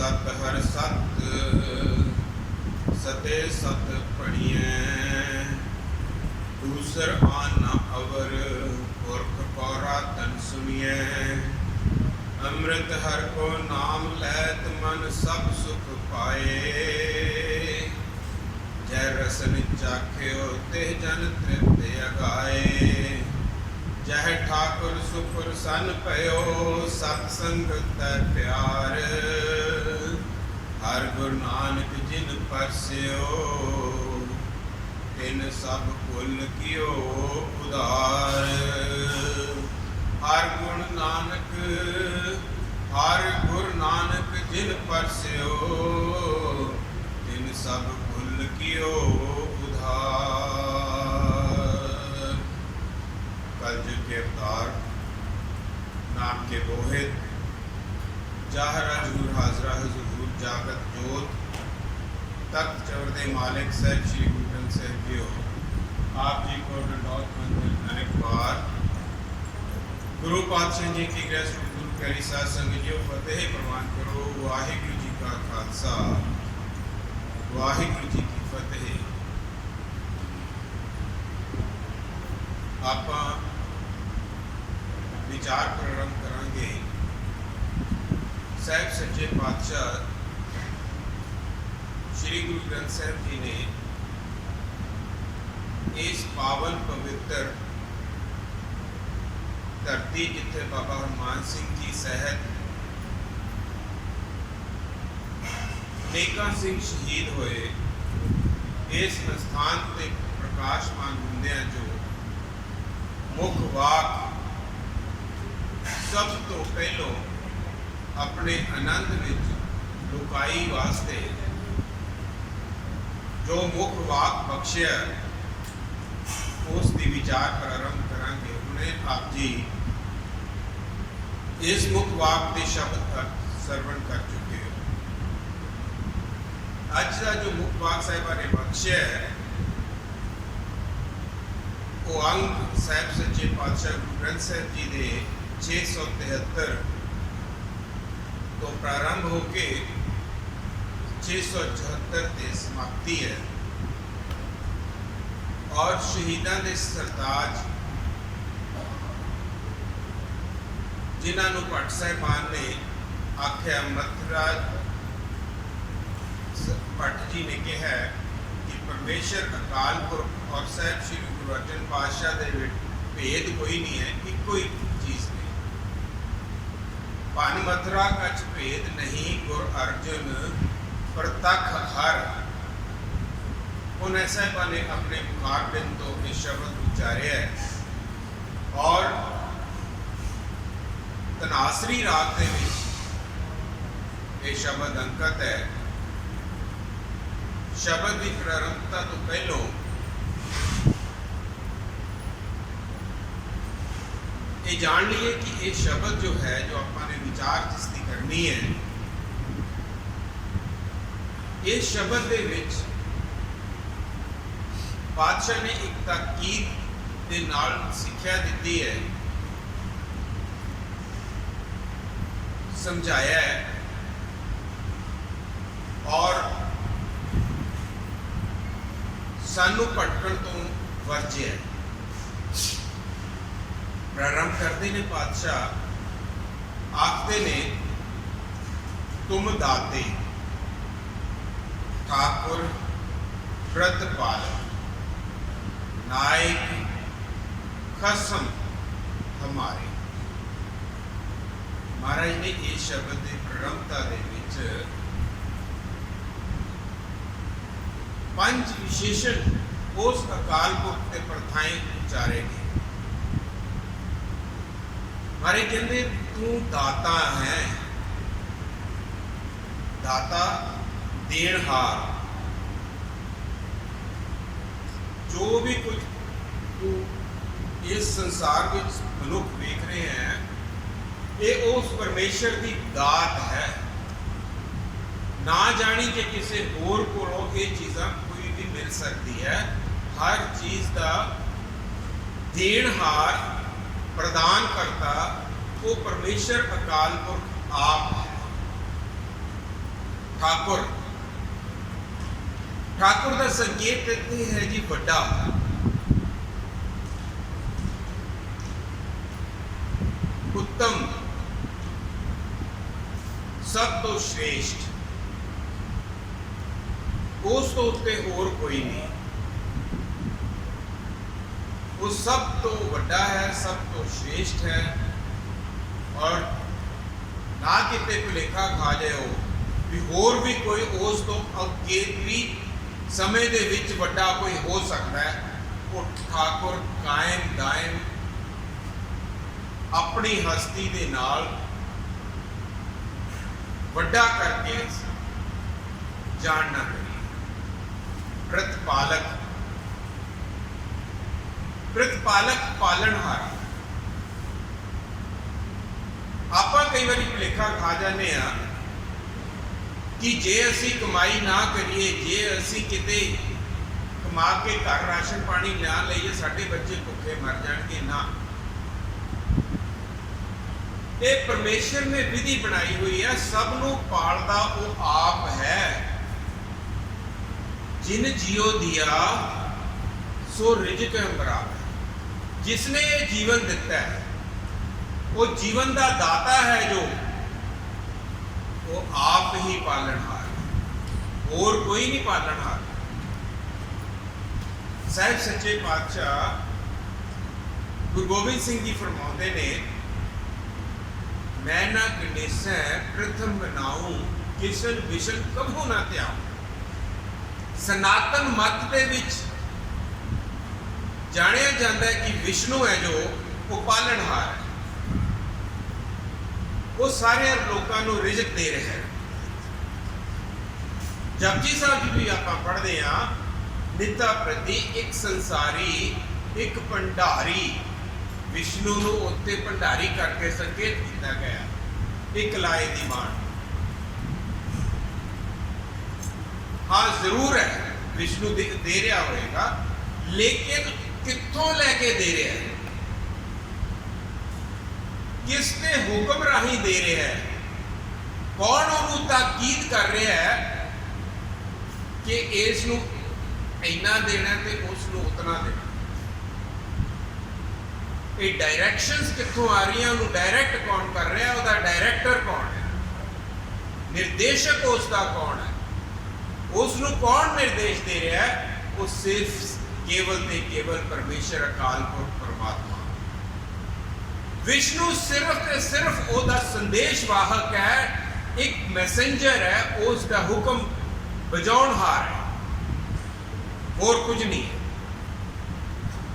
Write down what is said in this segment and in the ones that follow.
सत हर सत सते सत पढ़िए दूसर आन न अवर पुरख पौरा तन सुनिए अमृत हर को नाम लैत मन सब सुख पाए जय रसन चाख्यो ते जन तृप्त अगाए जह ठाकुर सुपुर सन पयो सत्संग तर प्यार हर गुरु नानक जिन परस्यो तिन सब कुल कियो उदार हर गुरु नानक हर गुरु नानक जिन परस्यो तिन सब कुल कियो कलयुग के अवतार नाम के बोहित जाहरा जहूर हाजरा हुजूर जागत जोत तख्त चवरदे मालिक साहब श्री गुरु ग्रंथ साहब जी हो आप जी को डंडौत मंदिर अनेक बार गुरु पातशाह जी की गृह गुरु प्यारी साध संगत जी फतेह प्रवान करो वाहिगुरु जी का खालसा वाहिगुरु जी की फतेह। आप विचार प्रारंभ करांगे साहब सच्चे पातशाह श्री गुरु ग्रंथ साहब जी ने इस पावन पवित्र धरती जिथे बाबा हरमान सिंह जी सहित नेका सिंह शहीद होए इस स्थान ते प्रकाशमान हुंदियां जो मुख वाक सब तो पहलों अपने आनंद विच लुकाई वास्ते जो मुख वाक बख्शिया उस दी विचार प्रारंभ करांगे। उन्हें आप जी इस मुख वाक के शब्द सरवण कर चुके हो। अज का जो मुख वाक साहिबा ने बख्शिया है वो अंग साहब सच्चे पातशाह गुरु ग्रंथ साहब जी के 673 तो प्रारंभ होके 674 से समाप्ति है और शहीदों के सरताज जिन्होंने भट्ट साहिबान ने आख्या मतराज भट्ट जी ने कहा कि परमेश्वर अकाल पुरख और साहब श्री गुरु अर्जन पातशाह के भेद कोई नहीं है, इको ही चीज नहीं। पान मथुरा कछ भेद नहीं गुरु अर्जुन प्रतख हर। उन्हें साहबा ने अपने मुखारबिंद तो इस शब्द उच्चारे है और तनासरी राग के ये शब्द अंकित है। शब्द की प्रारंभता तो पहलों ये जान लीए कि ये शब्द जो है जो अपने विचार जिसकी करनी है इस शब्द के विच पातशाह ने एक ताकीद के नाल सिक्ख्या दी है, समझाया है और सानू भटकण तो वर्जिया है। प्रारंभ करते ने पातशाह आखते ने तुम दाते ठाकुर व्रतपालक नायक खसम हमारे। महाराज ने इस शब्द की प्रारंभता के विच पंच विशेषण उस अकाल पुरख के प्रथाएं उचारे गए। मारे कहते तू दाता है, दाता देनहार। जो भी कुछ तू इस संसार में मनुख देख रहे हैं ये उस परमेश्वर की दात है। ना जानी कि किसी होर को ये चीज़ां कोई भी मिल सकती है। हर चीज़ का देनहार प्रदान करता वो परमेश्वर अकाल पुरख आप है। ठाकुर। ठाकुर का संकेत इत्थे है जी वड्डा, उत्तम, सब तो श्रेष्ठ, उस तो उत्ते होर कोई नहीं। वो सब तो वड्डा है, सब तो श्रेष्ठ है, और ना किते भुलेखा खा जाओ भी होर भी कोई उस तो अगेतरी समय दे विच वड्डा कोई हो सकता है। वो ठाकुर कायम दायम अपनी हस्ती दे नाल वड्डा करके जानना करिए। प्रतिपालक, प्रतिपालक पालनहार। आप कई बार भुलेखा खा जाने कि जे असी कमाई ना करिए, जे असी किते कमा के घर राशन पानी ना लईए साडे बच्चे भुखे मर जाएंगे। ना, ये परमेश्वर ने विधि बनाई हुई है, सबनों पालदा वो आप है। जिन जियो दिया सो रिजक बराबर। जिसने ये जीवन दिता है वो जीवन का दाता है, जो वो आप ही पालनहार है, और कोई नहीं पालनहार। साहिब सच्चे पातशाह गुरु गोबिंद सिंह जी फरमाते ने, मैं ना गणेशा प्रथम बनाऊं किसन विशन कभू ना त्याऊं। सनातन मत दे विच जानिया जाता है कि विष्णु है जो वो पालनहार है, वो सारे लोगों को रिजक दे रहे हैं। जपजी साहब जी भी आप पढ़ते हैं, निता प्रति एक संसारी एक भंडारी। विष्णु को उत्ते भंडारी करके संकेत किया गया, एक लाए दी बाण। हाँ जरूर है विष्णु दे रहा होगा, लेकिन कित्थों लैके दे रहा है, किसने हुक्म राही दे रहा है, कौन उन्होंने ताकीद कर रहा है कि इस इन्ना देना ते उसनों उतना देना। ये डायरैक्शंस कित्थों आ रही हैं, उन्होंने डायरैक्ट कौन कर रहा है, उसका डायरैक्टर कौन है, निर्देशक उसका कौन है, उसनों कौन निर्देश दे रहा है, वो सिर्फ केवल ते केवल परमेश्वर अकाल पुरख परमात्मा। विष्णु सिर्फ ते सिर्फ ओदा संदेश वाहक है, एक मैसेंजर है, उसका हुक्म बजाउणहार है, और कुछ नहीं है।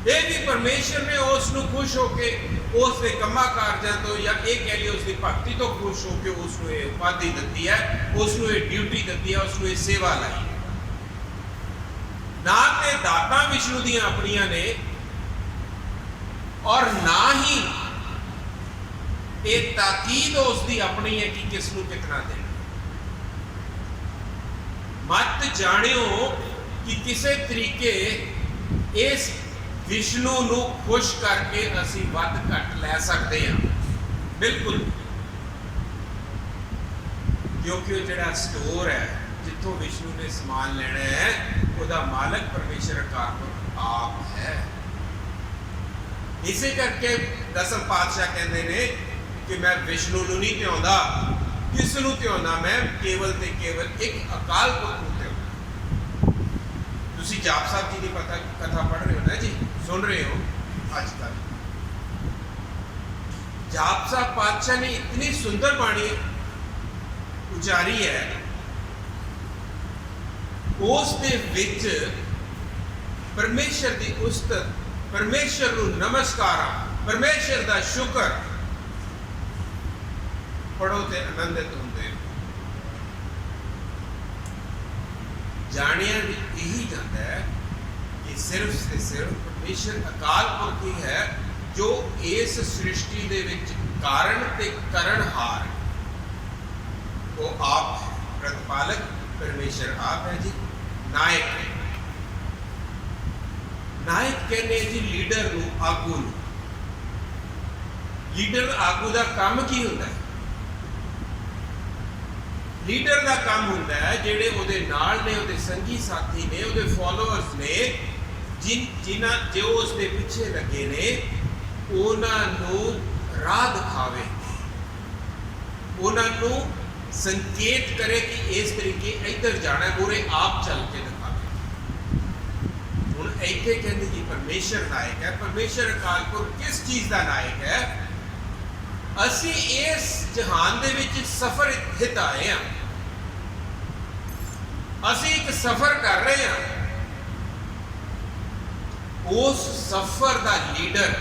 ये भी परमेश्वर ने उसनों खुश होके उसके कमा कार्यों तो या एक कह लिया उसकी भक्ति तो खुश होके उसको ये उपाधि दी है, उसको ये ड्यूटी दी है, उसको ये सेवा लाई है। ना ते दाता विष्णु दी अपनिया ने, और ना ही ये ताकीद उसकी अपनी है कि किसनों कितना देना। मत जानियो कि किसी तरीके इस विष्णु को खुश करके असी वध घट लै सकते हैं, बिल्कुल। क्योंकि वो जो स्टोर है जितों विष्णु ने समान लेना है, उसका मालक परमेश्वर अकाल आप है। इसे करके दसम पातशाह कहते हैं कि मैं विष्णु को नहीं ध्याता, किसनों ध्याना, मैं केवल ते केवल एक अकाल पुरख नूं ध्याना। तुसीं जाप साहब जी की पता कथा पढ़ रहे हो ना जी, सुन रहे हो आजकल। जाप साहब पातशाह ने इतनी सुंदर बाणी उचारी है, उस दे विच परमेश्वर की उस्तत, परमेश्वर को नमस्कार, परमेश्वर का शुक्र पढ़ो ते आनंदित होंगे। जानिया भी यही जाता है कि सिर्फ से सिर्फ परमेश्वर अकाल पुरख ही है जो इस सृष्टि दे विच कारण ते करणहार, वो आप है। प्रतिपालक परमेश्वर आप है जी। नायक, नायक कहने जी लीडर नूं, आगू नूं। लीडर आगू का काम की होता है? ਲੀਡਰ ਦਾ ਕੰਮ ਹੁੰਦਾ ਹੈ ਜਿਹੜੇ ਉਹਦੇ ਨਾਲ ਨੇ, ਉਹਦੇ ਸੰਗੀ ਸਾਥੀ ਨੇ, ਉਹਦੇ ਫੋਲੋਅਰਸ ਨੇ, ਜਿਨ੍ਹਾਂ ਜੋ ਉਸ ਦੇ ਪਿੱਛੇ ਲੱਗੇ ਨੇ, ਉਹਨਾਂ ਨੂੰ ਰਾਹ ਦਿਖਾਵੇ, ਉਹਨਾਂ ਨੂੰ ਸੰਕੇਤ करे कि इस तरीके इधर जाना है, पूरे आप चल के दिखावे। हुण इत्थे कहंदे जी परमेश्वर नायक है। परमेश्वर अकाल पुरख किस चीज़ का नायक है? असी इस जहान दे विच सफर हित आए हैं, असी एक सफर कर रहे हैं। उस सफर का लीडर,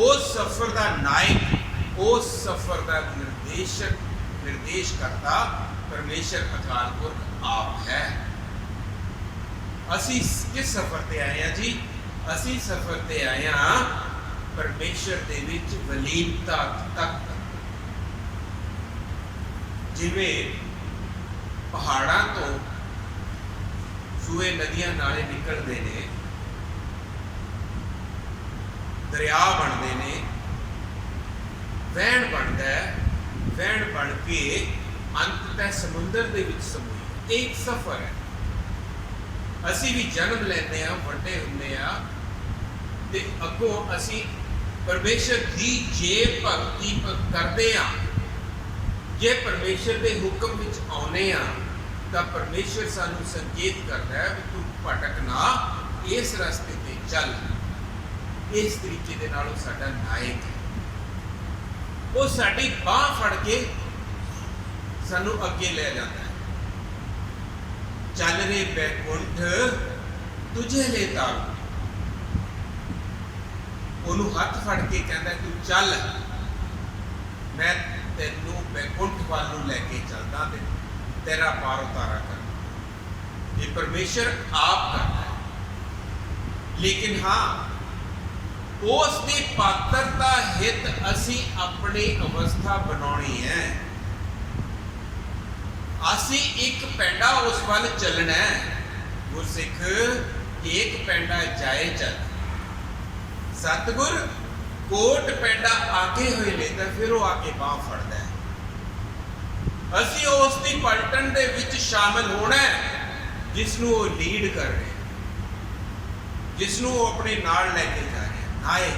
उस सफर का नायक, उस सफर का निर्देशक, निर्देश करता परमेश्वर अकाल पुरख आप है। असी किस सफर ते आए हैं जी? असी सफर ते आए हैं परमेश्वर दे विच वलीनता तक। जिवें पहाड़ां तो सूए नदियां नाले निकलते ने, दरिया बनते ने, वहण बनता है, वहण बन के अंततः समुद्र दे विच समूह एक सफर है। असी भी जन्म लेंदे आ, वड्डे हुंदे आ ते अगों असी परमेश्वर की जे भगती करदे आ, जे परमेश्वर के हुक्म विच आउने आ तां परमेश्वर सानू संकेत करदा है कि तू भटक ना, इस रास्ते ते चल। इस तरीके दे नाल साडा नायक है, वो साडी बांह फड़ के सानू अगे ले जाता है। चल रे बैकुंठ तुझे ले तारू, ओनू हथ फड़ के कहता तू चल, मैं तेनू बैकुंठ वालों लैके चलदा, तेरा पार उतारा कर। ये परमेश्वर आप करता है। लेकिन हाँ, उस दी पात्रता हित असी अपनी अवस्था बनानी है। असी एक पैंडा उस वाल चलना है। गुरसिख एक पैंडा जाए चल, सतगुर कोट पैंडा आगे हुए लेता, फिर वो आके बांह फड़दा है। असी उस दी पलटन दे विच शामिल होना है जिसनू वो लीड कर रहे, जिसनू वो अपने नाल लेके जा रहे। नायक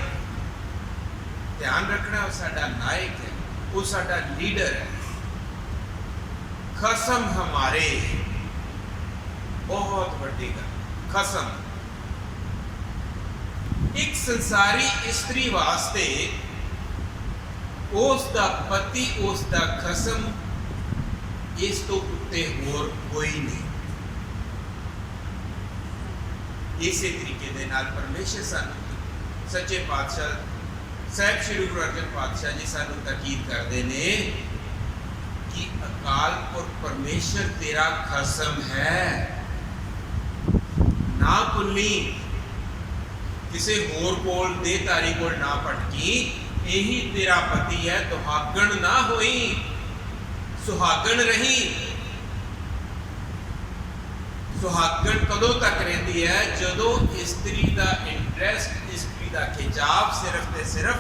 ध्यान रखना, वो साडा नायक है, वो साडा लीडर है। खसम हमारे, बहुत बड़ी गल, खसम एक संसारी स्त्री वास्ते उसका पति, उसका खसम, इस तो उत्ते होर कोई नहीं। इसी तरीके दे नाल परमेश्वर सानू सच्चे पातशाह साहब श्री गुरु अर्जन पातशाह जी सानू ताकीद करते ने कि अकाल पुरख परमेश्वर तेरा खसम है, ना भुल्ली, किसी होर कोल दे तारी कोल ना भटकी, यही तेरा पति है, सुहागण ना होई, सुहागण रही। सुहागण कदों तक रहती है? जदों स्त्री का इंटरेस्ट, स्त्री का खिंचाव सिर्फ ते सिर्फ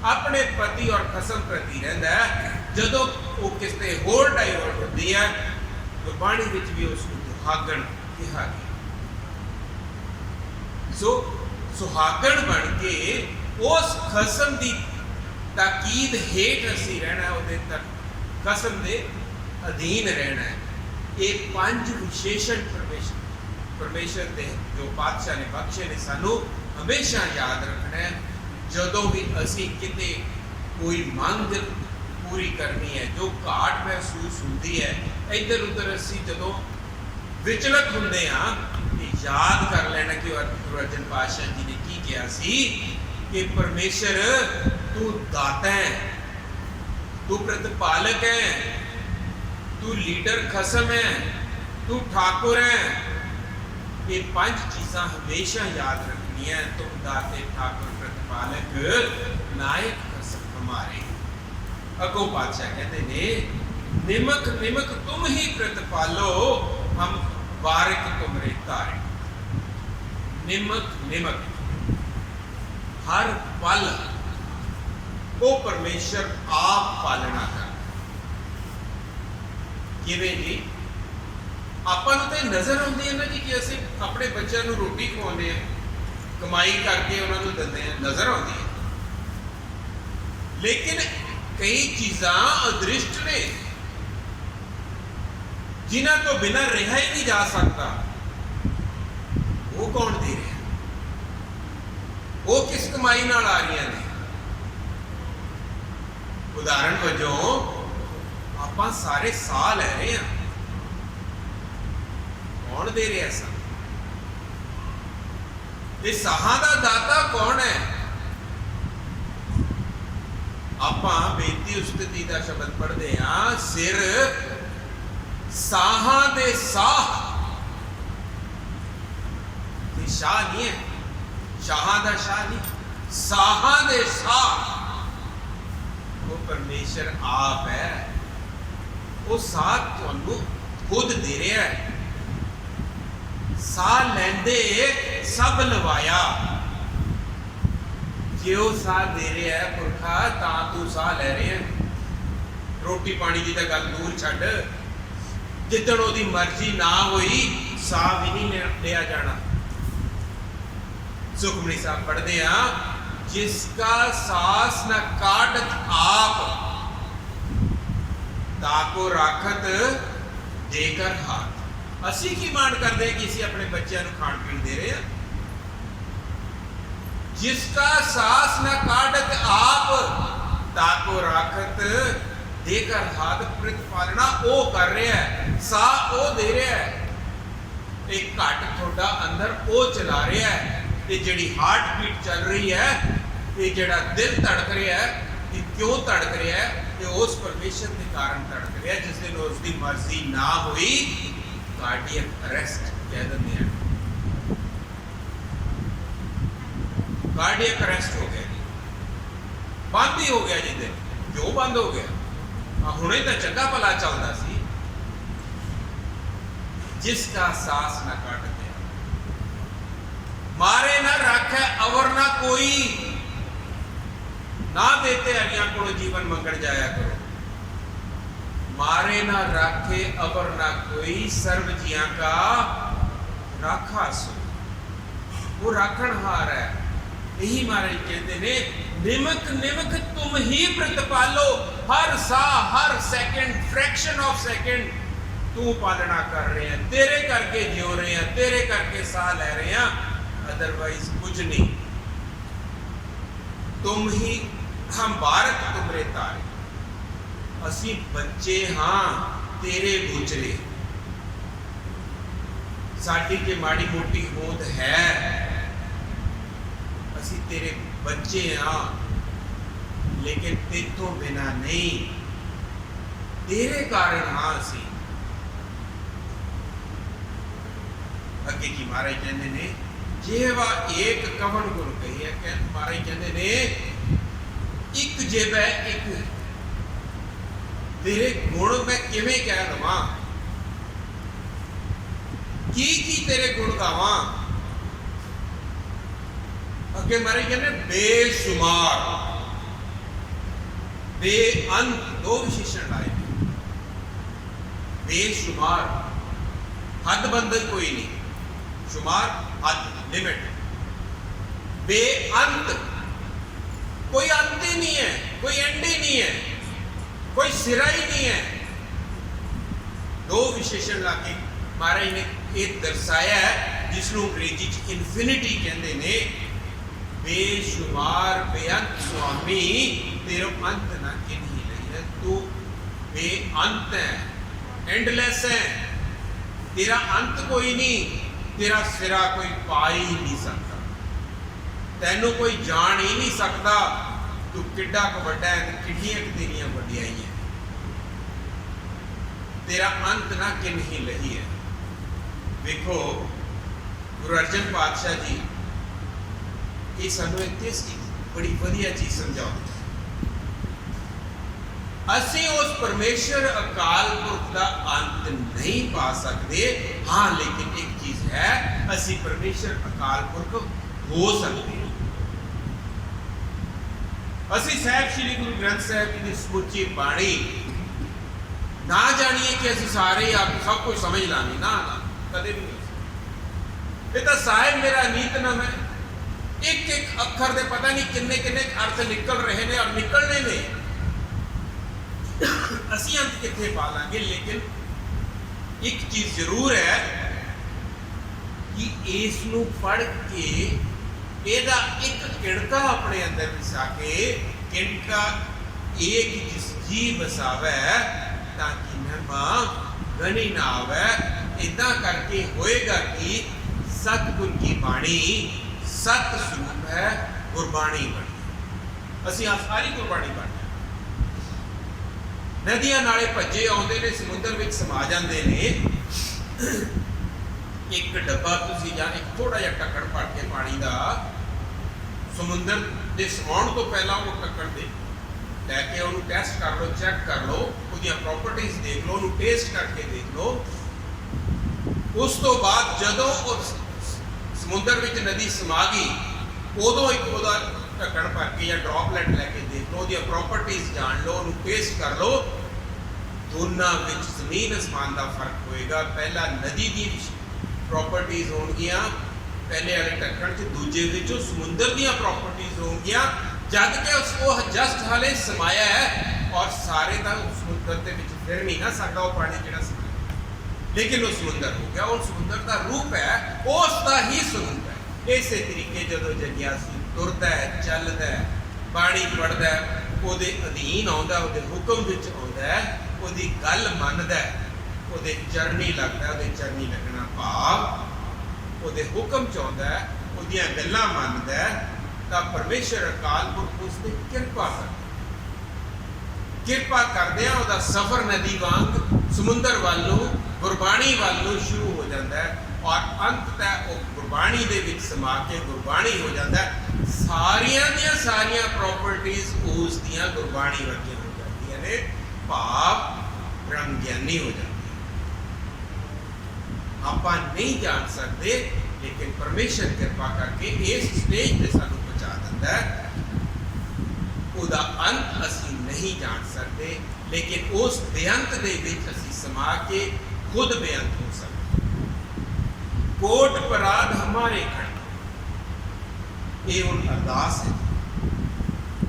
अपने पति और खसम प्रति रहता है। जदों वो किसी होर डाइवर्ट होती है, गुरबाणी विच भी उसको सुहागण कहा गया। सो सुहागण बन के उस खसम की ताकीद हेठ असी रहना, उहदे तक खसम के अधीन रहना है। ये पंज विशेषण परमेश्वर के जो पातशाह ने बख्शे ने सानू हमेशा याद रखना है। जदों भी असी किते कोई मंग पूरी करनी है, जो घाट महसूस होती है, इधर उधर असी जदों विचलित होंदे हाँ, याद कर लेना कि गुरु अर्जन पातशाह जी ने की कहा सी कि परमेश्वर तू दाता है, तू प्रतिपालक है, तू लीडर खसम है, तू ठाकुर है। ये पांच चीज़ां हमेशा याद रखनी है। तुम दाते, ठाकुर, प्रतिपालक, नायक खसम हमारे। अगो पातशाह कहते ने, निमक निमक तुम ही प्रतिपालो, हम वारिक तुमरे तारे। निमक निमक हर पल वो परमेश्वर आप पालना कर। ਕਿਵੇਂ ਜੀ? ਆਪਾਂ ਨੂੰ ਤਾਂ ਨਜ਼ਰ ਆਉਂਦੀ ਹੈ ਨਾ ਜੀ ਕਿ ਅਸੀਂ ਆਪਣੇ ਬੱਚਿਆਂ ਨੂੰ ਰੋਟੀ ਖਵਾਉਂਦੇ ਆ, ਕਮਾਈ ਕਰਕੇ ਉਹਨਾਂ ਨੂੰ ਦਿੰਦੇ ਆ, ਨਜ਼ਰ ਆਉਂਦੀ ਹੈ। ਲੇਕਿਨ ਕਈ ਚੀਜ਼ਾਂ ਅਦ੍ਰਿਸ਼ਟ ਨੇ ਜਿਨ੍ਹਾਂ ਤੋਂ ਬਿਨਾਂ ਰਿਹਾ ਹੀ ਨਹੀਂ ਜਾ ਸਕਦਾ। ਉਹ ਕੌਣ ਦੇ ਰਿਹਾ? ਉਹ ਕਿਸ ਕਮਾਈ ਨਾਲ ਆ ਰਹੀਆਂ ਨੇ? ਉਦਾਹਰਨ ਵਜੋਂ ਆਪਾਂ ਸਾਰੇ ਸਾਹ ਲੈ ਰਹੇ ਹਾਂ, ਕੌਣ ਦੇ ਰਿਹਾ ਸਾਨੂੰ? ਇਹ ਸਾਹਾਂ ਦਾ ਦਾਤਾ ਕੌਣ ਹੈ? ਆਪਾਂ ਬੇਨਤੀ ਉਸਤਤੀ ਦਾ ਸ਼ਬਦ ਪੜ੍ਹਦੇ ਹਾਂ, ਸਿਰ ਸਾਹਾਂ ਦੇ ਸਾਹ, ਇਹ ਸ਼ਾਹ ਨਹੀਂ ਹੈ, ਸ਼ਾਹਾਂ ਦਾ ਸ਼ਾਹ ਨਹੀਂ, ਸਾਹਾਂ ਦੇ ਸਾਹ। ਉਹ ਪਰਮੇਸ਼ਰ ਆਪ ਹੈ। ਉਹ ਸਾਹ ਤੁਹਾਨੂੰ ਖੁਦ ਦੇ ਰਿਹਾ ਹੈ। ਸਾਹ ਲੈਂਦੇ ਸਭ ਲਵਾਇਆ। ਜੇ ਉਹ ਸਾਹ ਦੇ ਰਿਹਾ ਹੈ ਪੁਰਖਾ, ਤਾਂ ਤੂੰ ਸਾਹ ਲੈ ਰਿਹਾ। ਰੋਟੀ ਪਾਣੀ ਦੀ ਤਾਂ ਗੱਲ ਦੂਰ ਛੱਡ, ਜਿੱਦਣ ਉਹਦੀ ਮਰਜ਼ੀ ਨਾ ਹੋਈ ਸਾਹ ਵੀ ਨਹੀਂ ਲਿਆ ਜਾਣਾ। ਸੁਖਮਨੀ ਸਾਹਿਬ ਪੜ੍ਹਦੇ ਆ, ਜਿਸਕਾ ਸਾਸ न काटत आप ताको राखत देकर हाथ। ਅਸੀਂ ਕੀ ਮਾਣ ਕਰਦੇ ਕਿ ਅਸੀਂ ਆਪਣੇ ਬੱਚਿਆਂ ਨੂੰ ਖਾਣ ਪੀਣ ਦੇ ਰਹੇ ਹਾਂ? जिसका सास न काटत आप ताको राखत देकर हाथ। प्रतिपालना ਉਹ ਕਰ ਰਿਹਾ ਹੈ, ਸਾਹ ਉਹ ਦੇ ਰਿਹਾ ਹੈ, ਇੱਕ ਘਟ ਤੁਹਾਡਾ ਅੰਦਰ ਉਹ ਚਲਾ ਰਿਹਾ ਹੈ। ਇਹ ਜਿਹੜੀ ਹਾਰਟ ਬੀਟ ਚੱਲ ਰਹੀ ਹੈ, ਇਹ ਜਿਹੜਾ ਦਿਲ ਧੜਕ ਰਿਹਾ ਹੈ, ਇਹ ਕਿਉਂ ਧੜਕ ਰਿਹਾ ਹੈ? ਇਹ ਉਸ ਪਰਮੇਸ਼ਰ ਦੇ ਕਾਰਨ ਧੜਕ ਰਿਹਾ, ਜਿਸ ਦਿਨ ਉਸ ਦੀ ਮਰਜ਼ੀ ਨਾ ਹੋਈ ਕਾਰਡੀਅਕ ਅਰੈਸਟ ਕਹਿ ਦਿੰਦੇ ਆ। ਕਾਰਡੀਅਕ ਅਰੈਸਟ ਹੋ ਗਿਆ, ਬੰਦ ਹੀ ਹੋ ਗਿਆ ਜੀ। ਦਿਨ ਕਿਉਂ ਬੰਦ ਹੋ ਗਿਆ? ਹੁਣੇ ਤਾਂ ਚੰਗਾ ਭਲਾ ਚੱਲਦਾ ਸੀ। ਜਿਸਕਾ ਸਾਸ ਨਾ ਕੱਟ ਮਾਰੇ ਨਾ ਰੱਖੇ ਅਵਰ ਨਾ ਕੋਈ, ਨਾ ਦੇਤੇ ਹਰੀਆਂ ਕੋਲ ਜੀਵਨ ਮੰਗਣ ਜਾਇਆ ਕਰੋ। मारे ना राखे अवर ना कोई, सर्व जिया का राखा सो। वो राखणहार है। यही महाराज कहते ने, निमक निमक तुम ही प्रतिपालो। हर सा हर सेकंड, फ्रैक्शन ऑफ सेकंड तू पालना कर रहे हैं, तेरे करके जियो रहे हैं, तेरे करके साह ले रहे हैं, अदरवाइज कुछ नहीं। तुम ही हम भारत तुमरे तारे, असी बच्चे हाँ तेरे गुजरे। साडी के माड़ी मोटी होंद है, असी तेरे बच्चे हाँ, लेकिन तेतों बिना नहीं, तेरे कारण हाँ असी। अगे की महाराज कहते ने, जेवा एक कवन गुण कही है। महाराज कहते ने, एक जेब है एक, तेरे गुण मैं किवें कह दवां, की तेरे गुण गावां। अगे महाराज कहते बेशुमार बेअंत, दो विशेषण लाए। बेशुमार, हद बंधन कोई नहीं, शुमार हद लिमिट। बेअंत, कोई अंत ही नहीं है, कोई एंड ही नहीं है, कोई सिरा ही नहीं है। दो विशेषण लाके महाराज ने यह दर्शाया है, जिसनों अंग्रेजी च इनफिनिटी कहते ने। बेशुमार बेअंत स्वामी, तेरा अंत ना किन्ही नहीं है। तू बेअंत है, एंडलेस है, तेरा अंत कोई नहीं, तेरा सिरा कोई पा ही नहीं सकता, तैनू कोई जान ही नहीं सकता। तू किड्डा क वड्डा है, किड्डियां क तेरियां वड्डियाई है, तेरा अंत ना किन्ही लही है। देखो गुरु अर्जन पातशाह जी ये सानू इत्थे बड़ी वधिया चीज समझाते। असी उस परमेश्वर अकाल पुरख का अंत नहीं पा सकते, हाँ लेकिन एक चीज है, असी परमेश्वर अकाल पुरख हो सकते हैं। असी साहब श्री गुरु ग्रंथ साहब जी की समुची बाणी ना जानिए कि असं सारे आप सब कुछ समझ लांगे, ना ना कदे भी नहीं। ये तो साहिब मेरा नीतनम है, एक एक अखर दे पता नहीं किन्ने किन्ने अर्थ निकल रहे हैं और निकलने में असी अंत कितने पा लांगे। लेकिन एक चीज जरूर है कि इसनू पढ़ के एदा एक किड़का अपने अंदर विसा के किड़का एक जिस जी बसावे ताकि महिमा गनी ना आवे। इदा करके होएगा कि सतगुर की बाणी सत स्वरूप है, गुरबाणी बनी। असी आ सारी गुरबाणी बन नदियां नाले भजे आउंदे ने, समुद्र विच समा जांदे ने। एक डब्बा तुसी जां एक थोड़ा जिहा ढक्कन भर के पानी दा समुद्र दे समाउण तो पहला वो ढक्कन दे लैके उन्होंने टेस्ट कर लो, चेक कर लो, उसकी प्रॉपर्टीज देख लो, उन्होंने टेस्ट करके देख लो। उस तो बाद जदों उस समुद्र विच नदी समा गई उदों एक उहदा ढक्कन भर के या ड्रॉपलेट लैके देख लो, उसकी प्रॉपर्टीज जान लो, उन्होंने टेस्ट कर लो। दोनों विच जमीन आसमान का फर्क होएगा। पहला नदी की प्रॉपर्टीज होणगियां पहले वाले ढक्कन च, दूजे विचों समुद्र दी प्रॉपर्टीज होणगियां जद के उसको जस्ट हाले समाया है और सारे का समुद्र के विच फिर नहीं ना सकता वो पानी जिहड़ा समाया, लेकिन वो समुद्र हो गया। और समुद्र का रूप है उसका ही स्वरूप है। इस तरीके जदों जगियासी तुरदा है, चलदा है, पानी पढ़दा है, ਉਹਦੇ अधीन आउंदा, ਉਹਦੇ हुक्म विच आउंदा है, ਉਹਦੀ गल ਮੰਨਦਾ है, ਉਹਦੇ चरनी लगदा, ਉਹਦੇ चरनी लगना भाव ਉਹਦੇ हुक्म च आउंदा है, ਉਹਦੀਆਂ ਗੱਲਾਂ ਮੰਨਦਾ है। ਤਾਂ परमेश्वर अकाल पुरख उस ते किरपा करदे ਉਹਦਾ सफर नदी वांग समुंदर वालों गुरबाणी वालों शुरू हो जाता है और अंत तक वो गुरबाणी दे विच समा के गुरबाणी हो जाता है। सारियां दियां सारियां प्रॉपर्टीज उस दियां गुरबाणी वर्गियां हो जाती ने, भाव ब्रह्म ज्ञानी हो जाती है। आप नहीं जान सकते, लेकिन परमेश्वर कृपा करके इस स्टेज पे सानू पहुंचा दिंदा है। उहदा अंत असी नहीं जान सकते, लेकिन उस बेअंत दे विच असी समा के खुद बेअंत हो सकते। कोट पराध हमारे खंड, ये हुण अरदास है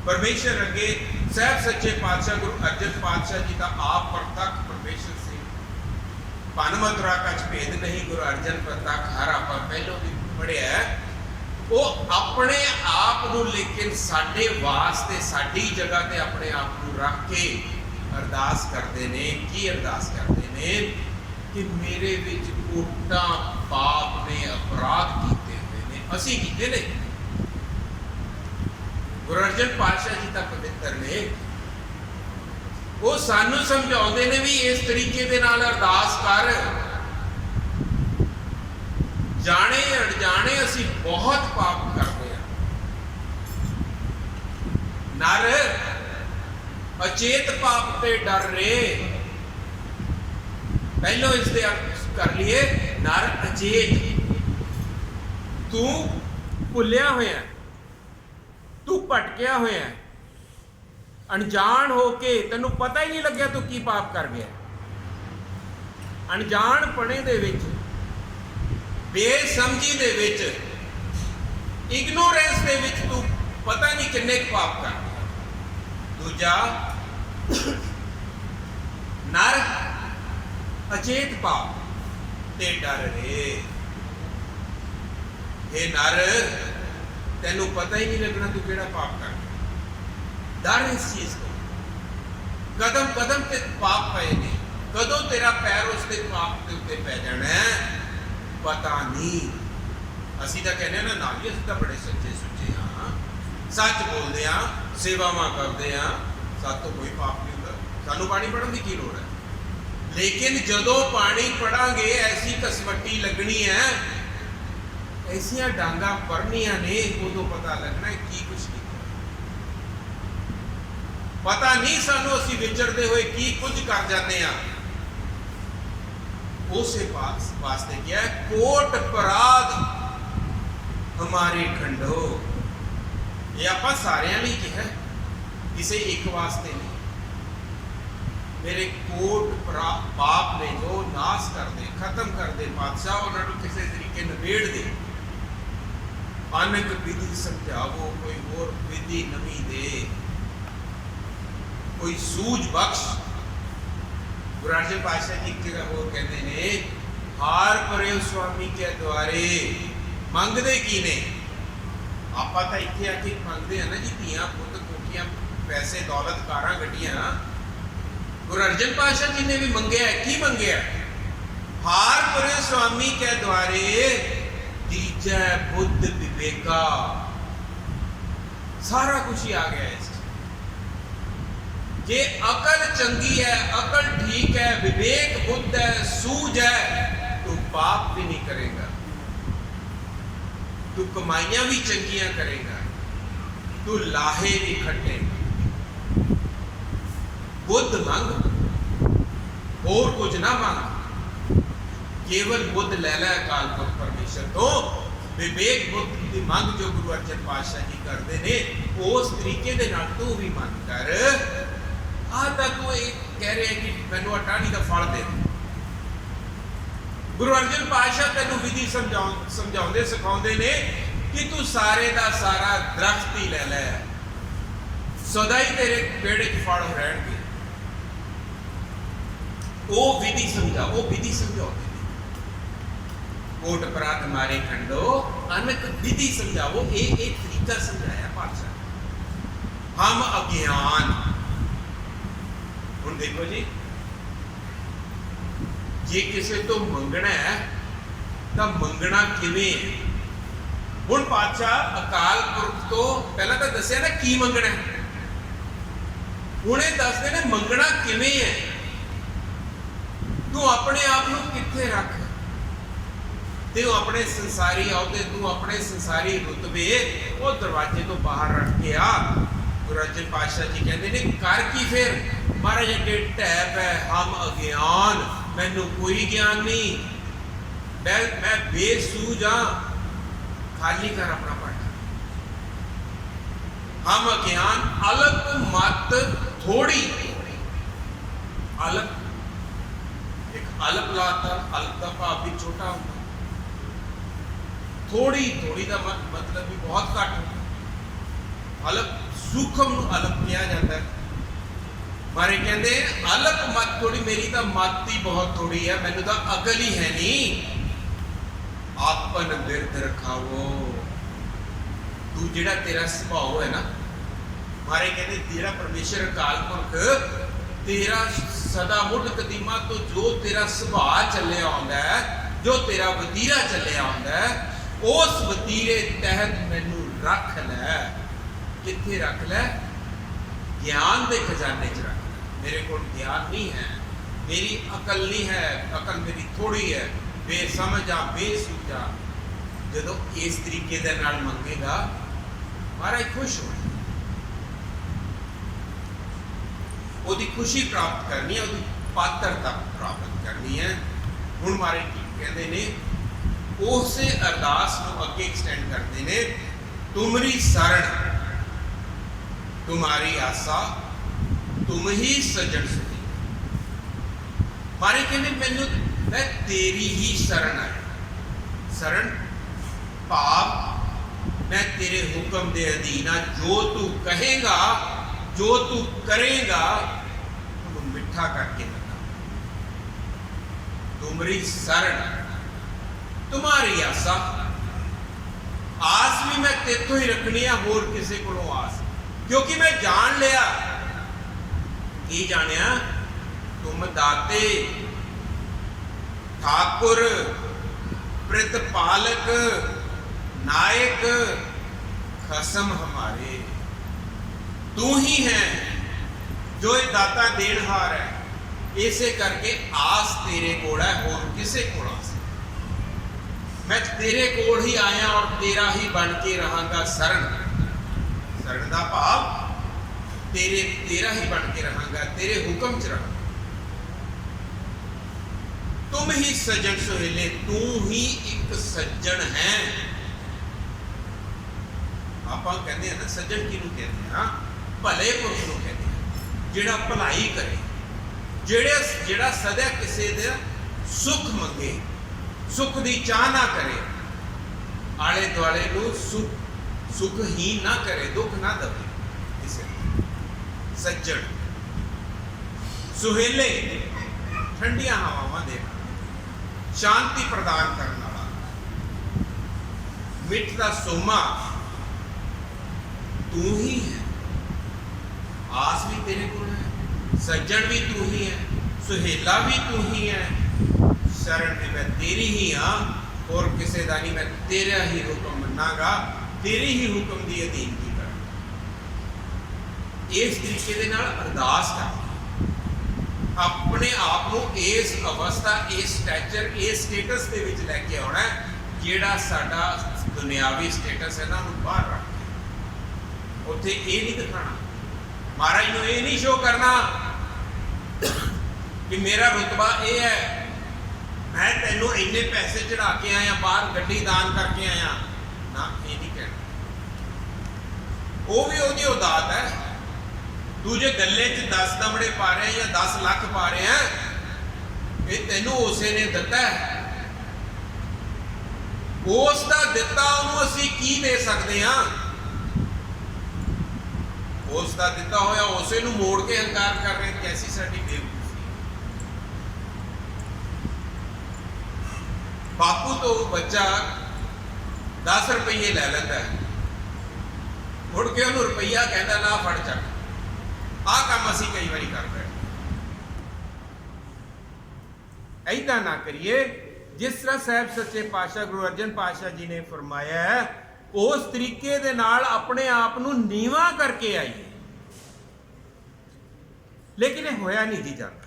परमेश्वर अगे। साहब सच्चे पातशाह गुरु अर्जन पातशाह जी का आप प्रतख परमेश्वर से पानमतुरा का भेद नहीं, गुरु अर्जन प्रतख हर आप पहलों भी पढ़िया है। वो अपने आप को लेकिन साडे वास्ते साडी जगह ते अपने आप को रख के अरदास करते ने। की अरदास करते ने कि मेरे विच कोटा पाप ने अपराध किए हुए ने, असी किए ने। गुरु अर्जन पातशाह जी तक पवित्र ने, वो सानू समझाते ने भी इस तरीके दे नाल अरदास कर। जाने अनजाने असी बहुत पाप करते हैं। नर अचेत पाप ते डर रहे, पहलो इसके कर लिए नर अचेत। तू भुलिया होया, तू भटकिया होया, अनजान होके तेनू पता ही नहीं लग्या तू की पाप कर गया। अनजान पने दे विच, बेसमझी दे विच, इग्नोरेंस दे विच तू पता नहीं किन्ने पाप कर गया। दूजा नर अचेत पाप ते डर रे। हे नर तेनू पता ही नहीं लगना तू केड़ा पाप कर गया। डर इस चीज को, कदम कदम ते पाप पे ने, कदों तेरा पैर उसके पाप के उत्ते पै जाना है पता नहीं। असी तो कहने ना नाली असी तो बड़े सच्चे सुच्चे हाँ, सच बोलते हाँ, सेवावां करते हाँ, साथ तो कोई पाप नहीं होता, सानू पानी पढ़न की लोड़ है। लेकिन जदों पानी पढ़ांगे ऐसी कसमट्टी लगनी है, ऐसियां डांगा पढ़नियां ने, उदों पता लगना की कुछ नहीं पता नहीं। सानू असी विचरते हुए की कुछ कर जाते हैं। उसे वास्ते क्या है, कोट अपराध हमारे खंडो। ये आप सारियां लिए कहा, किसी एक वास्ते नहीं। मेरे कोट पाप ने जो नाश कर दे, खत्म कर दे पातशाह, उन्होंने किसी तरीके निबेड़ दे। अनक विधि समझावो, कोई और विधि नवी दे, कोई सूझ बख्श। गुरु अर्जन पातशाह जी की जगह वो कहते ने, हार परे स्वामी के द्वारे। मंगते की ने? आप तो इतने आके मंगते हैं ना जी, धियां पुत कोठियां पैसे दौलत कारां गड्डियां। गुरु अर्जन पातशाह जी ने भी मंगे है, की मंगे है? हार परे स्वामी के द्वारे, दीजै बुद्ध विवेका। सारा कुछ ही आ गया है। जे अकल चंगी है, अकल ठीक है, विवेक बुद्ध है, सूझ है, तो पाप भी नहीं करेगा, तू कमाइयां भी चंगियां करेगा, तू लाहे भी खटेगा। बुद्ध मंग, और कुछ ना मांग, केवल बुद्ध ले लै अकाल पुरख परमेश्वर तो। विवेक बुद्ध की मंग जो गुरु अर्जन पातशाह जी करते ने, उस तरीके दे नाल तू भी मंग कर। आता तू कह रहे कि मैनू अटाणी का फल दे। गुरु अर्जन पातशाह तेनू विधि समझाते सिखाते ने कि तू सारे का सारा दरख्त ही ले लै, सदा ही तेरे पेड़ च फल रहणगे। वो विधि समझा, वो विधि समझाते कोट अपराध मारे खंडो, अनक विधि समझाओ। एक तरीका समझाया पातशाह। हम अज्ञान, हुण देखो जी, जे किसी तो मंगना है तो मंगना किवें है? हुण पातशाह अकाल पुरख तो पहला तो दसिया ना की मंगना है, हुणे दसदे ने मंगना किवें है। तू अपने आप को कित्थे रख, तू अपने संसारी अहुदे, तू अपने संसारी रुतबे वो दरवाजे तो बाहर रख के आ। गुरु अर्जन पातशाह जी कहते ने, कर की फिर? महाराज अगे टैप है, हम अज्ञान, मैनू कोई ज्ञान नहीं, मैं बेसूझ हाँ, खाली कर अपना पढ़ना। हम अज्ञान, अलग मत थोड़ी, अलग एक अलग लाता, अलग का भाव भी छोटा होता, थोड़ी थोड़ी का मतलब भी बहुत घट होता। अलग सूखम अलग किया जाता है। मारे कहते अलग मत थोड़ी, मेरी तो मत ही बहुत थोड़ी है, मैनू तो अकल ही है नहीं। आपन बिरद रखावो, तू जेड़ा तेरा सुभाव है ना, मारे कहते तेरा परमेश्वर अकाल पुरख तेरा सदा मुढ़ कदीमा तो जो तेरा सुभाव चले आंदा है, जो तेरा वतीरा चले आंदा है, उस वतीरे तहत मैनू रख लै। कित्थे रख लै? ज्ञान के खजाने च रख लै। मेरे को ज्ञान नहीं है, मेरी अकल नहीं है, अकल मेरी थोड़ी है, बेसमझा बेसूझा। जदों इस तरीके दे नाल मंगेगा, महाराज खुश हो, ओदी खुशी प्राप्त करनी है, ओदी पात्रता प्राप्त करनी है। हुण मारे कहते ने, उसे अरदास को अगे एक्सटेंड करते ने, तुमरी शरण तुम्हारी आसा, तुम ही सजन सुनी। मारे कहने मैनू मैं तेरी ही शरण है। शरण भाव मैं तेरे हुक्म दे अधीन हाँ, जो तू कहेगा, जो तू करेगा, तू मिठा करके बता। तुमरी शरण, तुम्हारी आसा, आस भी मैं तेथों ही रखनी है, होर किसी को आस, क्योंकि मैं जान लिया, की जानिया, तुम दाते ठाकुर प्रतिपालक नायक खसम हमारे, तू ही है जो ये दाता देनहार है। इसे करके आस तेरे कोल है, होर किसे कोल आस? मैं तेरे कोल ही आया और तेरा ही बन के रहांगा शरण। शरण का भाव तेरा ही बन के रहांगा, तेरे हुक्म च रहांगा। तुम ही सज्जन सुहेले, तू ही एक सज्जन है। आप कहते हैं ना सज्जन किनू कहते हैं? भले पुरुष को कहते हैं, जिहड़ा भलाई करे, ਜਿਹੜਾ ਸਦਾ ਕਿਸੇ ਦਾ ਸੁੱਖ ਮੰਗੇ, ਸੁੱਖ ਦੀ ਚਾਹ ਨਾ ਕਰੇ, ਆਲੇ ਦੁਆਲੇ ਨੂੰ ਸੁਖਹੀਨ ਨਾ ਕਰੇ, ਦੁੱਖ ਨਾ ਦਵੇ ਕਿਸੇ ਨੂੰ। ਸੱਜਣ ਸੁਹੇਲੇ, ਠੰਡੀਆਂ ਹਵਾਵਾਂ ਦੇ ਸ਼ਾਂਤੀ ਪ੍ਰਦਾਨ ਕਰਨ ਵਾਲਾ, ਮਿੱਠ ਦਾ ਸੋਮਾ ਤੂੰ ਹੀ ਹੈ। ਆਸ ਵੀ ਤੇਰੇ ਕੋਲ ਹੈ, ਸੱਜਣ ਵੀ ਤੂੰ ਹੀ ਹੈ, ਸੁਹੇਲਾ ਵੀ ਤੂੰ ਹੀ ਹੈ। शरण भी मैं तेरी ही हाँ और किसी का नहीं, मैं तेरा ही हुक्म मनागा, तेरे ही हुक्म की अधीनगी कर। इस तरीके के नाल अरदास कर अपने आप को इस अवस्था, इस स्टैचर, इस स्टेटस के विच लैके आना है जिहड़ा साडा दुनियावी स्टेटस है ना, उन्हें बाहर रख के उत्थे ये नहीं दिखाना, महाराज नूं ये नहीं शो करना कि मेरा रुतबा ये है, मैं तेनों इन्ने पैसे चढ़ा के आया, बाहर गड्डी दान करके आया ना, ये नहीं कहना। वो भी ओहदी औदात है। तू जे गले च 10 दमड़े पा रहे हैं या 10 लाख पा रहे हैं, ये तेनों उसे ने दिता है। उसका दिता उन्होंने असीं की दे सकते हैं? उसका दिता होया उसे नूं मोड़ के हंकार कर रहे, कैसी साडी बेवकूफी। बापू तो बच्चा 10 रुपये ले लेता है, मुड़ के उन्होंने रुपया कहता ला फड़ चक। आ काम असीं कई बारी कर रहे। ऐदा ना करिए। जिस तरह साहब सच्चे पातशाह गुरु अर्जन पातशाह जी ने फरमाया है, उस तरीके दे नाल अपने आप नूं नीवा करके आइए। लेकिन ये होया नहीं जी जाता।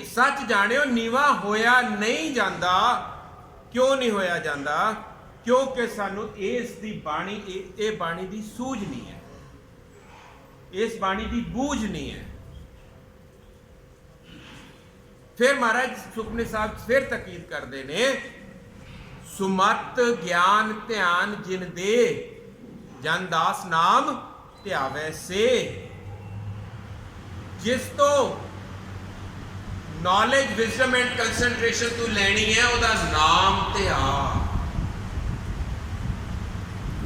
सच जानियो, नीवा होया नहीं जाता। क्यों नहीं होया जाता? क्योंकि सानू इस दी बाणी, ये बाणी दी सूझ नहीं है, इस बाणी दी बूझ नहीं है। फिर महाराज सुखमनी साहब फिर तकीद करते ने, सुमत ज्ञान ध्यान जिन दे, जन दास नाम ध्यावे से। जिस तो नॉलेज विजडम एंड कंसंट्रेशन तू लेनी है, उहदा नाम ध्या।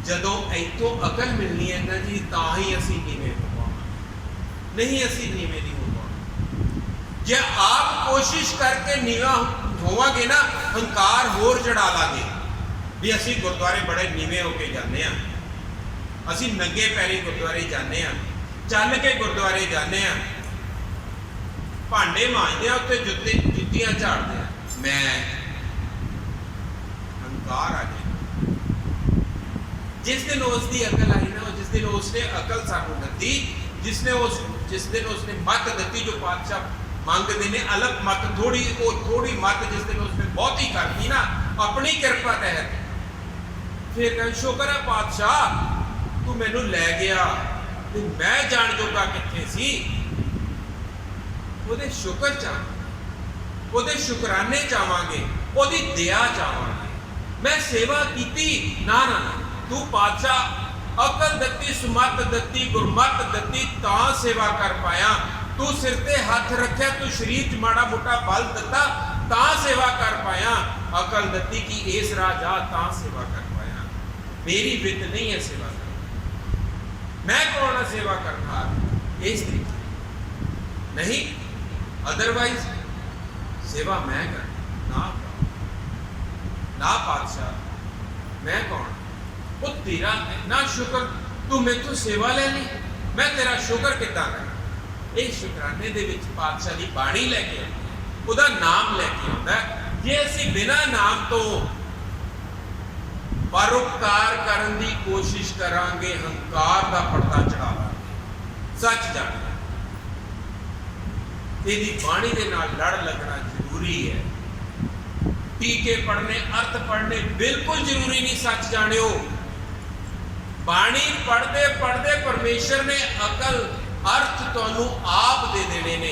जदों इत्थों अकल मिलनी है ना जी, तां ही असीं नीवें हो पावांगे, नहीं असीं नीवें नहीं हो पावांगे। जे आप कोशिश करके नीवा होवांगे ना, हंकार होर चढ़ा लांगे भी असीं गुरुद्वारे बड़े नीवें होके जाने आ, असीं नंगे पैरी गुरुद्वारे जाने आ, चल के गुरुद्वारे जाने आ, भांडे मांजते हैं, उत्ते जुत्तियां झाड़ते हैं। मैं हंकार आ जाए। जिस दिन उसकी अकल आई ना, जिस दिन उसने अकल सानू दी, जिस दिन उसने मत दी जो पातशाह मंगते ने, अलग मत, थोड़ी मत जिस दिन उसने बहुत ही कर दी ना अपनी कृपा तहत, फिर कह शुक्र है पातशाह तू मैनू लै गया, तो मैं जान जोगा कित्थे सी। ਉਹਦੇ ਸ਼ੁਕਰ ਚਾਹਾਂਗੇ, ਉਹਦੇ ਸ਼ੁਕਰਾਨੇ ਚਾਹਾਂਗੇ, ਉਹਦੀ ਦਇਆ ਚਾਹਾਂਗੇ। ਮੈਂ ਸੇਵਾ ਕੀਤੀ ਨਾ ਨਾ ਨਾ, ਤੂੰ ਪਾਤਸ਼ਾਹ ਅਕਲ ਦਿੱਤੀ, ਸੁਮਤ ਦਿੱਤੀ, ਗੁਰਮਤ ਦਿੱਤੀ, ਤਾਂ ਸੇਵਾ ਕਰ ਪਾਇਆ। ਤੂੰ ਸਿਰ ਤੇ ਹੱਥ ਰੱਖਿਆ, ਤੂੰ ਸਰੀਰ 'ਚ ਮਾੜਾ ਮੋਟਾ ਬਲ ਦਿੱਤਾ, ਤਾਂ ਸੇਵਾ ਕਰ ਪਾਇਆ। ਅਕਲ ਦਿੱਤੀ ਕਿ ਇਸ ਰਾਹ ਜਾ, ਤਾਂ ਸੇਵਾ ਕਰ ਪਾਇਆ। ਮੇਰੀ ਵਿੱਤ ਨਹੀਂ ਹੈ ਸੇਵਾ ਕਰਨੀ, ਮੈਂ ਕੌਣ ਹਾਂ ਸੇਵਾ ਕਰਨਾ? ਇਸ ਤਰੀਕੇ नहीं, अदरवाइज सेवा मैं कर ना पातशाह मैं कौन? वो तेरा ना शुक्र, तू मेरे तो सेवा ले ली, मैं तेरा शुक्र कितना कर। ये शुकराने दे विच पातशाह की बाणी लैके उहदा नाम लैके आउंदा। जे असीं बिना नाम तो परोपकार करन दी कोशिश करांगे, हंकार दा पर्दा चढ़ावांगे, सच जाने तेरी बाणी दे नाल लड़ लगना जरूरी है। टीके पढ़ने, अर्थ पढ़ने बिल्कुल जरूरी नहीं, सच जानियो। बाणी पढ़ते पढ़ते परमेश्वर ने अकल अर्थ तुहानू आप दे देने ने,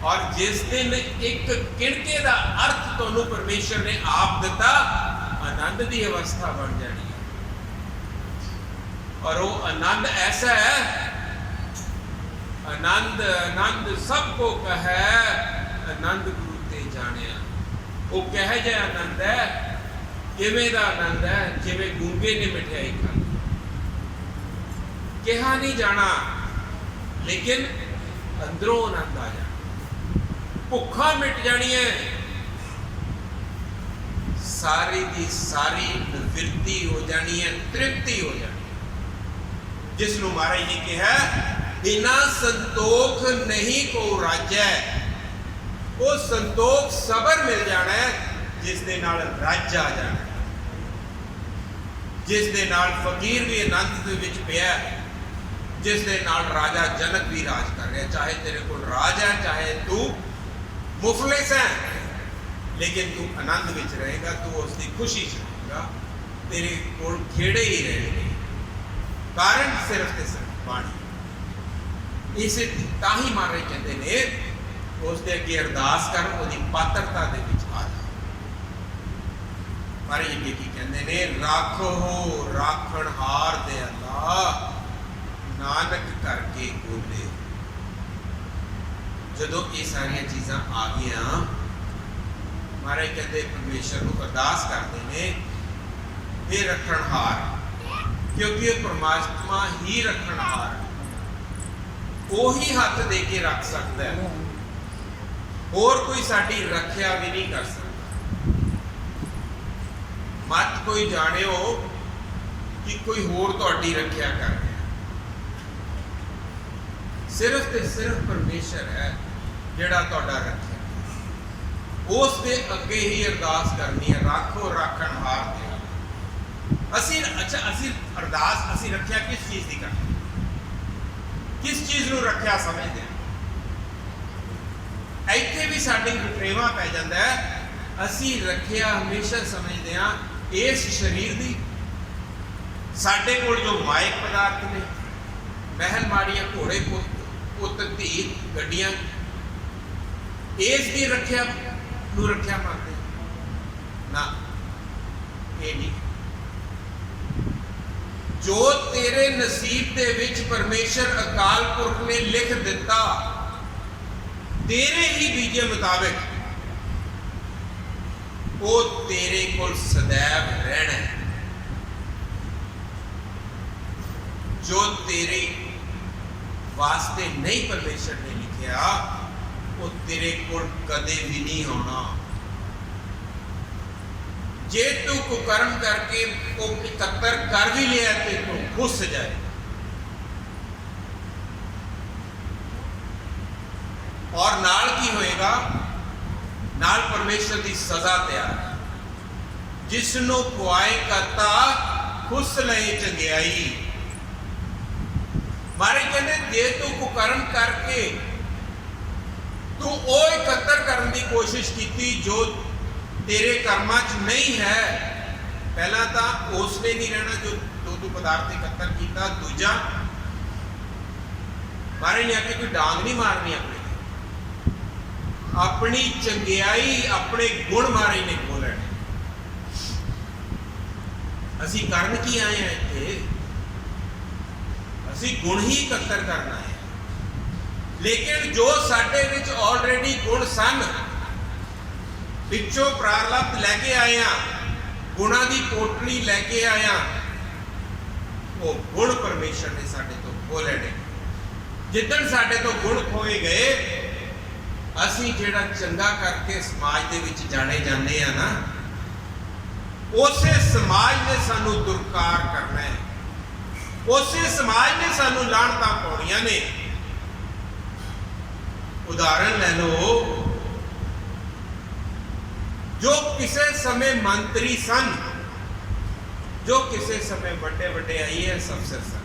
और जिस दिन एक किणके दा अर्थ तुहानू परमेश्वर ने आप दिता, आनंद दी अवस्था बन जानी है। और वो आनंद ऐसा है, आनंद आनंद सबको कहे, आनंद गुरु ते जानिया। वो कह जा आनंद है, किवें दा आनंद है, जिवें गूंगे ने मिठाई खाई। कहा नहीं जाना, लेकिन अंदरों आनंद आ जाना। भुखा मिट जानी है, सारी दी सारी निवृत्ति हो जानी है, तृप्ति हो जानी है। जिसनों महाराज ने कहा बिना संतोख नहीं को राजै, वो संतोख सबर मिल जाना है जिस दे नाल रज आ जाना, जिस दे नाल फकीर भी आनंद दे विच पिया, जिस दे नाल राजा जनक भी राज कर रहा। चाहे तेरे को राज है, चाहे तू मुफलिस है, लेकिन तू आनंद विच रहेगा, तू उसकी खुशी च रहेगा, तेरे को खेड़े ही रहेंगे। कारण सिर्फ ते सिर्फ बाणी। इसे ताही महाराज कहते ने उसके अगे अरदास कर, उसकी पात्रता दे विच आ जा। महाराज अगे की कहते ने, राखो राखणहार दे अल्लाह, नानक करके बोले। जदों ये सारिया चीज़ां आ गई, महाराज कहते परमेश्वर को अरदास करते हैं, ये रखणहार, क्योंकि परमात्मा ही रखणहार है। वो ही हाथ दे के रख सकता है, और कोई साडी रखिया भी नहीं कर सकता। मत कोई जाने हो कि कोई होर तुहाडी रखिया कर रहा, सिर्फ ते सिर्फ परमेश्वर है जिहड़ा तुहाडा रखिया। उस दे अगे ही अरदास करनी है, राखो राखणहार दे। असी अच्छा असी अरदास असी रखिया किस चीज़ की करनी, किस चीज़ नूं रखिया समझते हैं। इत्थे भी साडी वखरेवा पै जांदा है। असी रखिया हमेशा समझते हैं इस शरीर की, साडे कोल जो मायक पदार्थ ने, महल माड़ियां, घोड़े पुत धी गड्डियां, इस दी रखिया नूं रखिया मानते ना, ये नहीं। जो तेरे नसीब दे विच परमेश्वर अकाल पुरख ने लिख दिता, तेरे ही बीजे मुताबिक वो तेरे कोल सदैव रहना है। जो तेरे वास्ते नहीं परमेश्वर ने लिखिया, वो तेरे कोल कदे भी नहीं होना। जे तू कुकर्म करके वो इकट्ठा कर भी लिया तो तू घुस जाए, और नाल की होएगा, नाल परमेश्वर की सजा तैयार है। जिसनों खुआए करता खुस लए चंगियाई। मारे कहते जे तू कुकर्म करके तू वो इकट्ठा करने की कोशिश की जो तेरे कर्मां च नहीं है, पहला तो उसने नहीं रहना जो तू पदार्थ इकट्ठा किया। दूजा मारे ने आके कोई डांग नहीं मारनी, अपनी चंगियाई अपने गुण मारे ने खो लेने। असी करन की आए हैं इत्थे, असी गुण ही इकट्ठा करना है। लेकिन जो साडे विच ऑलरेडी गुण सन, पिछों प्रारब्ध लैके आया, गुणा की पोटली लैके आया, वो गुण परमेश्वर ने साडे तो खो लेने। जिदन साडे तो गुण खोए गए, असी जिहड़ा चंगा करके समाज दे विच जाने जाने आ ना, उसे समाज ने सानू दुरकार करना है, उसे समाज ने सानू लाणतां पाउणियां ने। उदाहरण ले लो, जो किसी समय मंत्री सन, जो किसी समय बड़े बड़े IAS अफसर सन,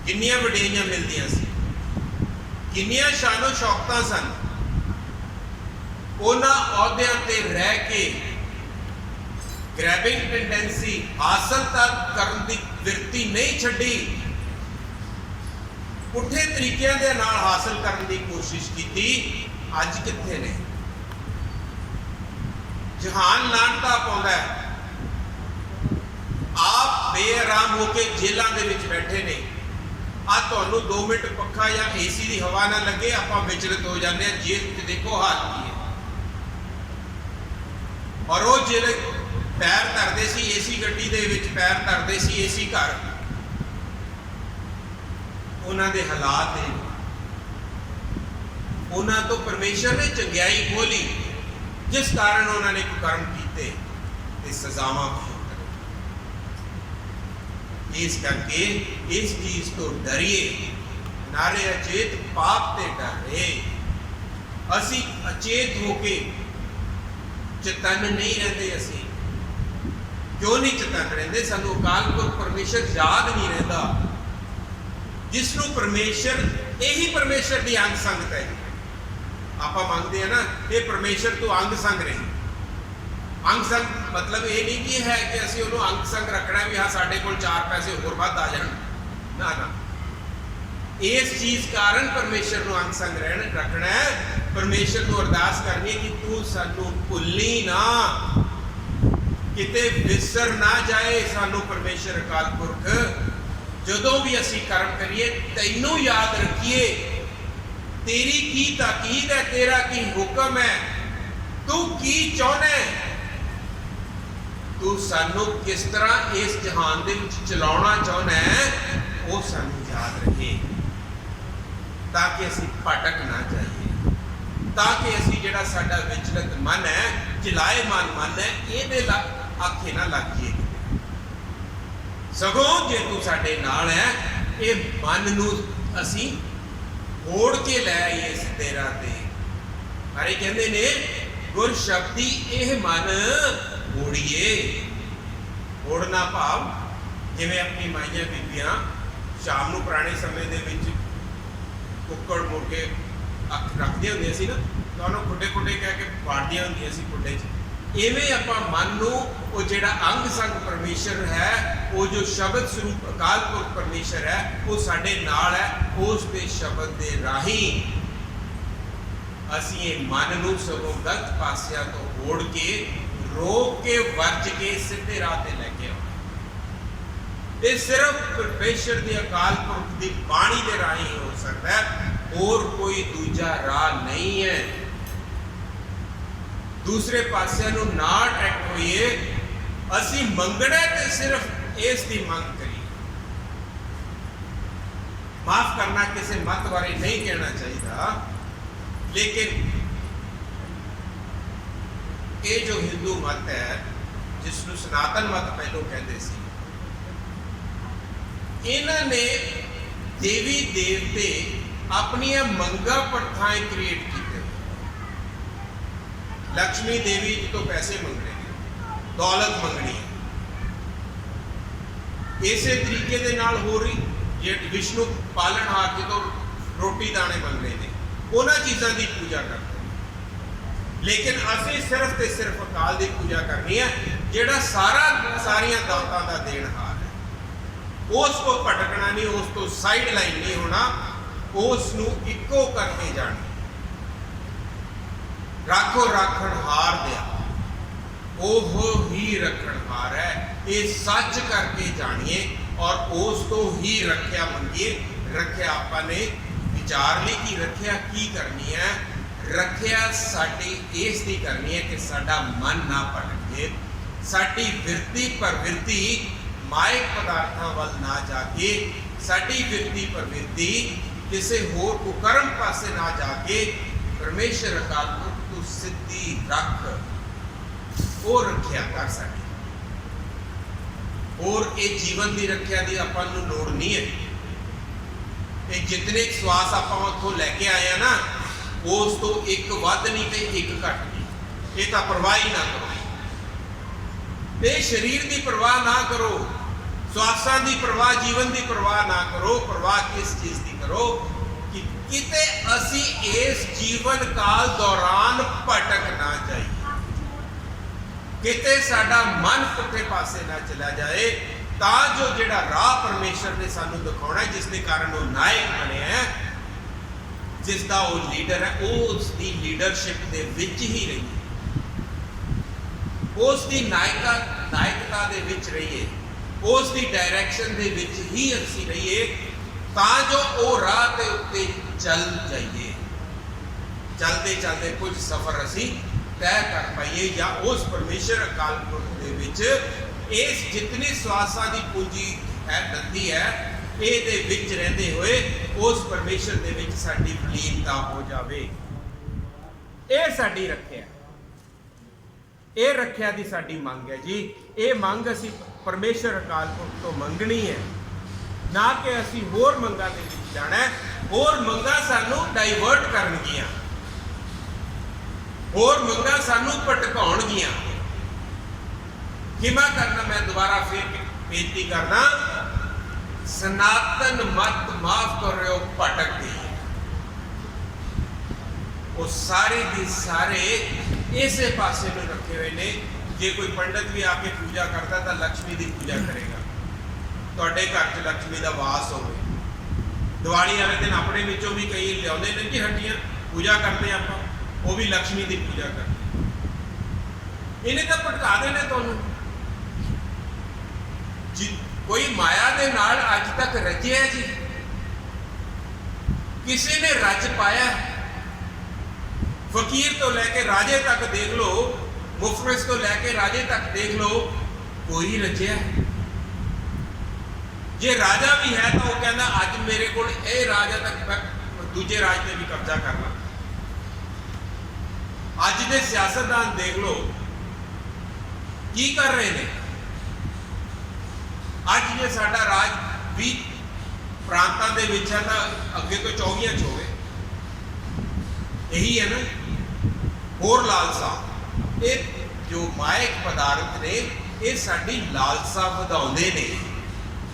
किन्नियां वडेरियां मिलदियां सी, किन्नियां शानो शौकतां सन। उन्हां अहुदियां ते रह के ग्रैबिंग टेंडेंसी हासिल करने की वृत्ति नहीं छड्डी, पुठे तरीकों के नाल हासिल करने की कोशिश की। अज कित्थे ने? जहान लानता पाउंदा है, आप बेआराम होकर जेलों के विच बैठे ने, आ तुहानूं 2 मिनट पखा या AC की हवा ना लगे आपां विचलित हो जाते हैं। जेब च देखो हाल की है। और वो जिहड़े पैर धरते सी AC गड्डी दे विच, पैर धरते सी AC घर, उन्हां दे हालात है, उन्हां तो परमेश्वर ने चंगियाई खोली जिस कारण उन्होंने कर्म किए ते सजावां भोग। इस करके इस चीज तो डरिए, नारे अचेत पाप ते डर रहे। असी अचेत होके चतन नहीं रहते। असी क्यों नहीं चतन रहते? सानू अकाल पुरख परमेश्वर याद नहीं रहता, जिसनों परमेश्वर यही परमेश्वर की अंग संगत है। आप मंगते हैं ना, ये परमेश्वर तो अंग संग रही। अंग संग मतलब ये नहीं कि है कि असं उन्होंने अंग संग रखना भी, हाँ साढ़े को 4 पैसे होर वध आ जाए ना ना। इस चीज कारण परमेश्वर को अंग संग रखना है। परमेश्वर को अरदास करनी है कि तू सानू भुल्ली ना, किते विसर ना जाए सानू परमेश्वर अकाल पुरख। जदों भी असी कर्म करिए तैनू याद रखिए, तेरी की ताकीद है, तेरा की हुक्म है, तू की चाहना है, तू सानू किस तरह इस जहान दे विच चलाउणा चाहना है, वो सानू याद रहे, ताकि असी भटक ना जाइए, ताकि असी जिहड़ा साडा विचलित मन है, चलाए मन है, ये आखे ना लग जाइए। सगों जे तू साडे नाल है, ये मन नू असी होड़ के लै आइए इस तेरा ते। अरे कहते ने गुर शब्दी यह मन होड़िए। होड़ना भाव जिवें अपनी माइयां बीबियां शाम नूं पुराने समय दे विच कुक्कड़ मुर्गे रखदियां हुंदियां सी ना, तो उन्होंने खुड्डे खुड्डे कह के बाड़दियां हुंदियां सी खुड्डे च। इवें आपां मन नूं वो जिहड़ा अंग संग परमेश्वर है, वो जो शब्द स्वरूप अकाल पुरख परमेश्वर है, वो साडे नाल है। उस दे शब्द दे राही असीं ये मन नूं सगों गलत पासियां तो होड़ के, रोक के, वर्ज के सीधे राह ते लैके आउणा। ये सिर्फ परमेश्वर दी अकाल पुरख दी बाणी दे राही हो सकता है, और कोई दूजा राह नहीं है। दूसरे पासियां नूं ना अट्रैक्ट होइए। असी मंगना ते सिर्फ इस दी मंग करिए। माफ करना किसी मत बारे नहीं कहना चाहिए, लेकिन ये जो हिंदू मत है, जिसनों सनातन मत पहलों कहते सी, इन्होंने देवी देवते अपनी मंगा प्रथाएं क्रिएट की। लक्ष्मी देवी जी तो पैसे मंगने, दौलत मंगनी है। इसे तरीके दे नाल हो रही जे विष्णु पालनहार जी तो रोटी दाने मंगने ने, उन्होंने चीज़ों की पूजा करते हैं। लेकिन असी सिर्फ ते सिर्फ अकाल की पूजा करनी है, जिहड़ा सारिया दातां दा देनहार है। उस को भटकना नहीं, उस तो साइड लाइन नहीं होना, उसनूं इको करके जाना। राखो राखण हार दिया, ओहो ही रखण हार है। ये सच करके जानिए और उस तो ही रख्या मंगिए। रख्या आपने विचार ली कि रख्या की करनी है। रख्या साडी इस दी करनी है कि साडा मन ना भटके, साडी विरती प्रवृत्ति मायक पदार्थां वल ना जाके, साडी विरती प्रवृत्ति किसी होर कुकर्म पासे ना जाके परमेश्वर अकाल पुरख तू सिद्धि रख, वो रख्या कर सके। और ये जीवन की रख्या की अपन लोड़ नहीं है। ये जितने श्वास आप उतों लैके आए हैं ना, उस तो एक वध नहीं तो एक घट नहीं। ये तो परवाह ही ना करो, ये शरीर की परवाह ना करो, श्वासां की परवाह, जीवन की परवाह ना करो। परवाह किस चीज़ की करो कि किते असी इस जीवन काल दौरान भटक ना जाइए, किते साडा मन पुठे पासे ना चला जाए, ता जो जिहड़ा राह परमेश्वर ने सानू दिखाउणा है, जिसके कारण वो नायक बने हैं, जिसका वो लीडर है, उसकी लीडरशिप के विच ही रहिए, उसकी नायकता दे विच रहिए, उसकी डायरैक्शन दे विच ही असी रहिए, ਤਾਂ ਜੋ ਉਹ ਰਾਹ ਦੇ ਉੱਤੇ ਚੱਲ ਜਾਈਏ, ਚਲਦੇ ਚਲਦੇ ਕੁਝ ਸਫ਼ਰ ਅਸੀਂ ਤੈਅ ਕਰ ਪਾਈਏ, ਜਾਂ ਉਸ ਪਰਮੇਸ਼ਰ ਅਕਾਲ ਪੁਰਖ ਦੇ ਵਿੱਚ ਇਸ ਜਿਤਨੀ ਸਵਾਸਾਂ ਦੀ ਪੂੰਜੀ ਹੈ ਨਦੀ ਹੈ, ਇਹਦੇ ਵਿੱਚ ਰਹਿੰਦੇ ਹੋਏ ਉਸ ਪਰਮੇਸ਼ਰ ਦੇ ਵਿੱਚ ਸਾਡੀ ਵਿਲੀਨਤਾ ਹੋ ਜਾਵੇ। ਇਹ ਸਾਡੀ ਰੱਖਿਆ, ਇਹ ਰੱਖਿਆ ਦੀ ਸਾਡੀ ਮੰਗ ਹੈ ਜੀ। ਇਹ ਮੰਗ ਅਸੀਂ ਪਰਮੇਸ਼ਰ ਅਕਾਲ ਪੁਰਖ ਤੋਂ ਮੰਗਣੀ ਹੈ, ਨਾ ਕਿ ਅਸੀਂ ਹੋਰ ਮੰਗਾਂ ਦੇ ਵਿੱਚ ਜਾਣਾ ਹੈ। ਹੋਰ ਮੰਗਾਂ ਸਾਨੂੰ ਡਾਈਵਰਟ ਕਰਨਗੀਆਂ, ਹੋਰ ਮੰਗਾਂ ਸਾਨੂੰ ਭਟਕਾਉਣਗੀਆਂ। ਕਿਵੇਂ ਕਰਨਾ? ਮੈਂ ਦੁਬਾਰਾ ਫਿਰ ਬੇਨਤੀ ਕਰਦਾ, ਸਨਾਤਨ ਮਤ ਮਾਫ ਕਰ ਰਹੇ ਹੋ ਭਟਕਦੀ ਹੈ। ਉਹ ਸਾਰੇ ਦੀ ਸਾਰੇ ਇਸੇ ਪਾਸੇ ਨੂੰ ਰੱਖੇ ਹੋਏ ਨੇ। ਜੇ ਕੋਈ ਪੰਡਤ ਵੀ ਆ ਕੇ ਪੂਜਾ ਕਰਦਾ ਤਾਂ ਲక్ష్ਮੀ ਦੀ ਪੂਜਾ ਕਰੇਗਾ, ਤੁਹਾਡੇ ਘਰ 'ਚ ਲక్ష్ਮੀ ਦਾ ਵਾਸ ਹੋਵੇ। ਦੀਵਾਲੀ ਵਾਲੇ ਦਿਨ ਆਪਣੇ ਵਿੱਚੋਂ ਵੀ ਕਈ ਲਿਆਉਂਦੇ ਨੇ ਜੀ ਹੱਡੀਆਂ, ਪੂਜਾ ਕਰਦੇ ਆਪਾਂ, ਉਹ ਵੀ ਲక్ష్ਮੀ ਦੀ ਪੂਜਾ ਕਰਦੇ। ਇਹਨੇ ਤਾਂ ਭਟਕਾ ਦੇਣੇ ਤੁਹਾਨੂੰ। ਕੋਈ ਮਾਇਆ ਦੇ ਨਾਲ ਅੱਜ ਤੱਕ ਰਜਿਆ ਜੀ, ਕਿਸੇ ਨੇ ਰਜ ਪਾਇਆ? ਫਕੀਰ ਤੋਂ ਲੈ ਕੇ ਰਾਜੇ ਤੱਕ ਦੇਖ ਲਓ, ਮੁਫਲਿਸ ਤੋਂ ਲੈ ਕੇ ਰਾਜੇ ਤੱਕ ਦੇਖ ਲਓ, ਕੋਈ ਰਜਿਆ? ਜੇ ਰਾਜਾ ਵੀ ਹੈ ਤਾਂ ਉਹ ਕਹਿੰਦਾ ਅੱਜ ਮੇਰੇ ਕੋਲ ਇਹ ਰਾਜਾ ਤੱਕ, ਮੈਂ ਦੂਜੇ ਰਾਜ ਤੇ ਵੀ ਕਬਜ਼ਾ ਕਰਨਾ। ਅੱਜ ਦੇ ਸਿਆਸਤਦਾਨ ਦੇਖ ਲਓ ਕੀ ਕਰ ਰਹੇ ਨੇ। ਅੱਜ ਜੇ ਸਾਡਾ ਰਾਜ 20 ਪ੍ਰਾਂਤਾਂ ਦੇ ਵਿੱਚ ਹੈ ਤਾਂ ਅੱਗੇ ਤੋਂ 24 ਚ ਹੋਵੇ। ਇਹੀ ਹੈ ਨਾ ਹੋਰ ਲਾਲਸਾ। ਇਹ ਜੋ ਮਾਇਕ ਪਦਾਰਥ ਨੇ ਇਹ ਸਾਡੀ ਲਾਲਸਾ ਵਧਾਉਂਦੇ ਨੇ,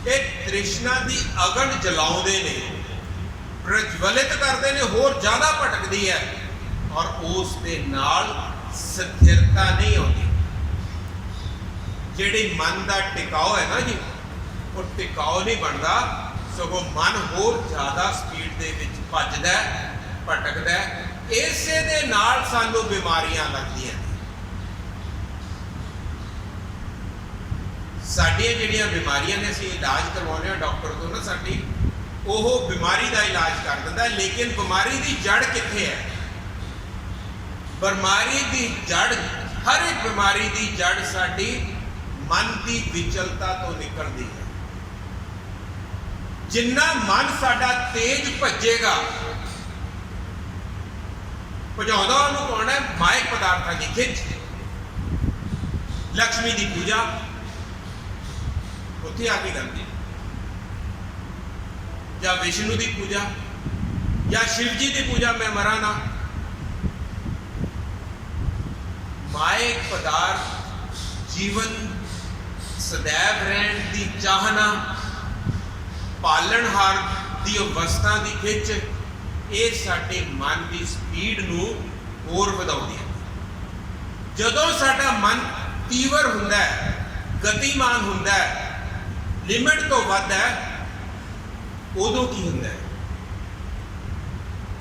ਇਹ ਤ੍ਰਿਸ਼ਨਾ ਦੀ ਅਗਨ ਜਲਾਉਂਦੇ ਨੇ, ਪ੍ਰਜਵਲਿਤ ਕਰਦੇ ਨੇ, ਹੋਰ ਜ਼ਿਆਦਾ ਭਟਕਦੀ ਹੈ ਔਰ ਉਸ ਦੇ ਨਾਲ ਸਥਿਰਤਾ ਨਹੀਂ ਆਉਂਦੀ। ਜਿਹੜੀ ਮਨ ਦਾ ਟਿਕਾਓ ਹੈ ਨਾ ਜੀ, ਉਹ ਟਿਕਾਓ ਨਹੀਂ ਬਣਦਾ, ਸਗੋਂ ਮਨ ਹੋਰ ਜ਼ਿਆਦਾ ਸਪੀਡ ਦੇ ਵਿੱਚ ਭੱਜਦਾ, ਭਟਕਦਾ। ਇਸੇ ਦੇ ਨਾਲ ਸਾਨੂੰ ਬਿਮਾਰੀਆਂ ਲੱਗਦੀਆਂ। ਸਾਡੀਆਂ ਜਿਹੜੀਆਂ ਬਿਮਾਰੀਆਂ ਨੇ ਅਸੀਂ ਇਲਾਜ ਕਰਵਾਉਂਦੇ ਹਾਂ ਡਾਕਟਰ ਤੋਂ ਨਾ, ਸਾਡੀ ਉਹ ਬਿਮਾਰੀ ਦਾ ਇਲਾਜ ਕਰ ਦਿੰਦਾ, ਲੇਕਿਨ ਬਿਮਾਰੀ ਦੀ ਜੜ ਕਿੱਥੇ ਹੈ? ਬਿਮਾਰੀ ਦੀ ਜੜ, ਹਰ ਇੱਕ ਬਿਮਾਰੀ ਦੀ ਜੜ ਸਾਡੀ ਮਨ ਦੀ ਵਿਚਲਤਾ ਤੋਂ ਨਿਕਲਦੀ ਹੈ। ਜਿੰਨਾ ਮਨ ਸਾਡਾ ਤੇਜ਼ ਭੱਜੇਗਾ, ਭਜਾਉਂਦਾ ਉਹਨੂੰ ਕੌਣ ਹੈ? ਮਾਇਕ ਪਦਾਰਥਾਂ ਦੀ ਖਿੱਚ। ਲక్ష్ਮੀ ਦੀ ਪੂਜਾ ਉੱਥੇ ਆ ਕੇ ਕਰਦੀ, ਜਾਂ ਵਿਸ਼ਨੂੰ ਦੀ ਪੂਜਾ, ਜਾਂ ਸ਼ਿਵ ਜੀ ਦੀ ਪੂਜਾ। ਮੈਂ ਮਰਾਂ ਨਾ। ਮਾਇਕ ਪਦਾਰਥ ਜੀਵਨ ਸदैव ਰਹਿਣ ਦੀ ਚਾਹਨਾ, ਪਾਲਣਹਾਰ ਦੀ ਅਵਸਥਾ ਦੀ ਖਿੱਚ, ਇਹ ਸਾਡੇ ਮਨ ਦੀ ਸਪੀਡ ਨੂੰ ਹੋਰ ਵਧਾਉਂਦੀ ਹੈ। ਜਦੋਂ ਸਾਡਾ ਮਨ ਤੀਵਰ ਹੁੰਦਾ ਹੈ, ਗਤੀਮਾਨ ਹੁੰਦਾ ਹੈ, ਲਿਮਿਟ ਤੋਂ ਵੱਧ ਹੈ, ਉਦੋਂ ਕੀ ਹੁੰਦਾ ਹੈ?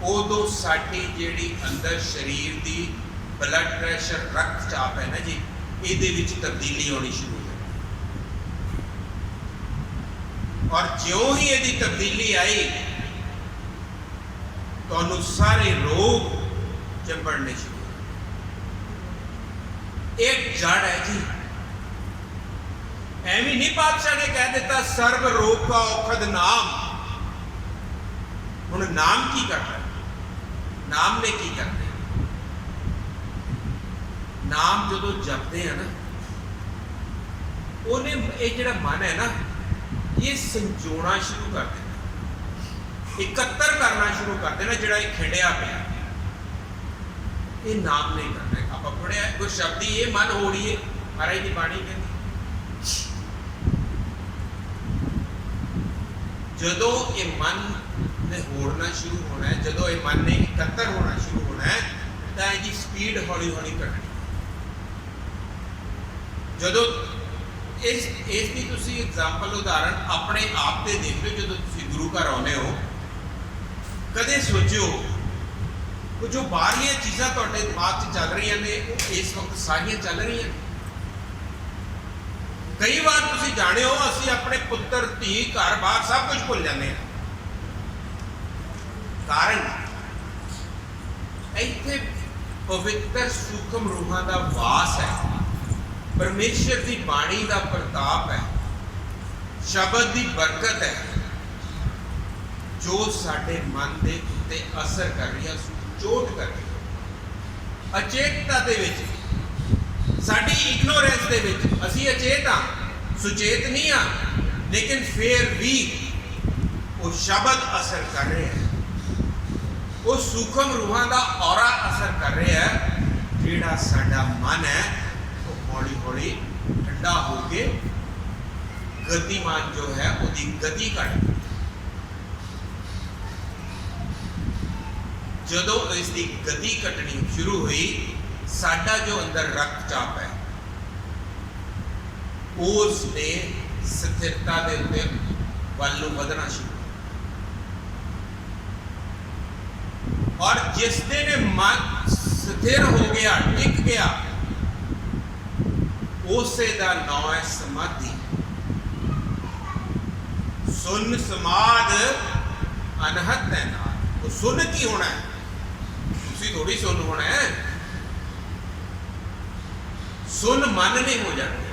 ਉਦੋਂ ਸਾਡੀ ਜਿਹੜੀ ਅੰਦਰ ਸਰੀਰ ਦੀ ਬਲੱਡ ਪ੍ਰੈਸ਼ਰ, ਰਕਤ ਚਾਪ ਹੈ ਨਾ ਜੀ, ਇਹਦੇ ਵਿੱਚ ਤਬਦੀਲੀ ਆਉਣੀ ਸ਼ੁਰੂ ਹੋ ਜਾਂਦੀ। ਔਰ ਜਿਉਂ ਹੀ ਇਹਦੀ ਤਬਦੀਲੀ ਆਈ, ਤੁਹਾਨੂੰ ਸਾਰੇ ਰੋਗ ਚੰਬੜਨੇ ਸ਼ੁਰੂ। ਇਹ ਜੜ ਹੈ ਜੀ। ਐਵੇਂ ਨਹੀਂ ਪਾਤਸ਼ਾਹ ਨੇ ਕਹਿ ਦਿੱਤਾ ਸਰਬ ਰੋਗ ਕਾ ਔਖਦ ਨਾਮ। ਹੁਣ ਨਾਮ ਕੀ ਕਰਦਾ? ਨਾਮ ਨੇ ਕੀ ਕਰਦਾ? ਨਾਮ ਜਦੋਂ ਜਪਦੇ ਆ ਨਾ, ਉਹਨੇ ਇਹ ਜਿਹੜਾ ਮਨ ਹੈ ਨਾ, ਇਹ ਸੰਜੋਣਾ ਸ਼ੁਰੂ ਕਰ ਦੇਣਾ, ਇਕੱਤਰ ਕਰਨਾ ਸ਼ੁਰੂ ਕਰ ਦੇਣਾ। ਜਿਹੜਾ ਇਹ ਖਿੰਡਿਆ ਪਿਆ, ਇਹ ਨਾਮ ਨਹੀਂ ਕਰਨਾ। ਆਪਾਂ ਪੜਿਆ ਕੋਈ ਸ਼ਬਦ ਹੀ, ਇਹ ਮਨ ਹੋੜੀਏ, ਮਹਾਰਾਜ ਦੀ ਬਾਣੀ ਕਹਿੰਦੀ। ਜਦੋਂ ਇਹ ਮਨ ਨੇ ਹੋੜਨਾ ਸ਼ੁਰੂ ਹੋਣਾ ਹੈ, ਜਦੋਂ ਇਹ ਮਨ ਨੇ ਇਕੱਤਰ ਹੋਣਾ ਸ਼ੁਰੂ ਹੋਣਾ ਹੈ, ਤਾਂ ਇਹਦੀ ਸਪੀਡ ਹੌਲੀ ਹੌਲੀ ਘਟਣੀ। ਜਦੋਂ ਇਸ ਦੀ ਤੁਸੀਂ ਐਗਜ਼ਾਮਪਲ, ਉਦਾਹਰਣ ਆਪਣੇ ਆਪ ਤੇ ਦੇਖ ਲਓ। ਜਦੋਂ ਤੁਸੀਂ ਗੁਰੂ ਘਰ ਆਉਂਦੇ ਹੋ, ਕਦੇ ਸੋਚਿਓ ਉਹ ਜੋ ਬਾਹਰਲੀਆਂ ਚੀਜ਼ਾਂ ਤੁਹਾਡੇ ਦਿਮਾਗ 'ਚ ਚੱਲ ਰਹੀਆਂ ਨੇ, ਉਹ ਇਸ ਵਕਤ ਸਾਰੀਆਂ ਚੱਲ ਰਹੀਆਂ। ਕਈ ਵਾਰ ਤੁਸੀਂ ਜਾਣਿਓ, ਅਸੀਂ ਆਪਣੇ ਪੁੱਤਰ, ਧੀ, ਘਰ-ਬਾਰ ਸਭ ਕੁਝ ਭੁੱਲ ਜਾਂਦੇ ਹਾਂ। कारण ਇੱਥੇ पवित्र सूखम रूहां का वास है, परमेश्वर की बाणी का प्रताप है, शब्द की बरकत है जो साडे मन के उत्ते असर कर रही है, चोट कर रही है। अचेतता दे विच साडी इग्नोरेंस दे विच असीं अचेत हाँ, सुचेत नहीं हाँ, लेकिन फिर भी वो शब्द असर कर रहे हैं, वो सूखम रूहां का औरा असर कर रहे हैं, जिहड़ा साडा मन है वो हौली हौली ठंडा होके गतिमान जो है उसकी गति घट, जदों इसकी गति घटनी शुरू हुई, साडा जो अंदर रक्तचाप है उसने स्थिरता के उत्ते वल नूं वधना शुरू, और जिस दिन मन स्थिर हो गया, टिक गया, उसे दा नाम है समाधि। सुन समाध अनहद है ना, वो सुन की होना है, तुसी थोड़ी सुन होना है, सुन मन नहीं हो जाते।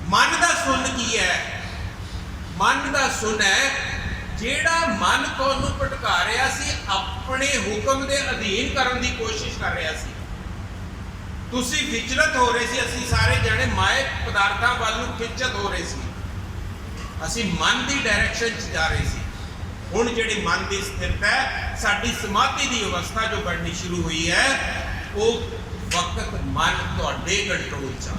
मन का सुन की है, मन का सुन है जेड़ा मन तुहानूं भटका रहा सी, अपने हुक्म के अधीन करने की कोशिश कर रहा सी, तुसी विचलित हो रहे सी, असी सारे जने मायक पदार्थां वल नूं खिंचत हो रहे सी, असी मन की डायरैक्शन च जा रहे सी। हुण जिहड़ी मन की स्थिरता है, साडी समाधि की अवस्था जो बननी शुरू हुई है, वो वक्त मन तुहाडे कंट्रोल च आ,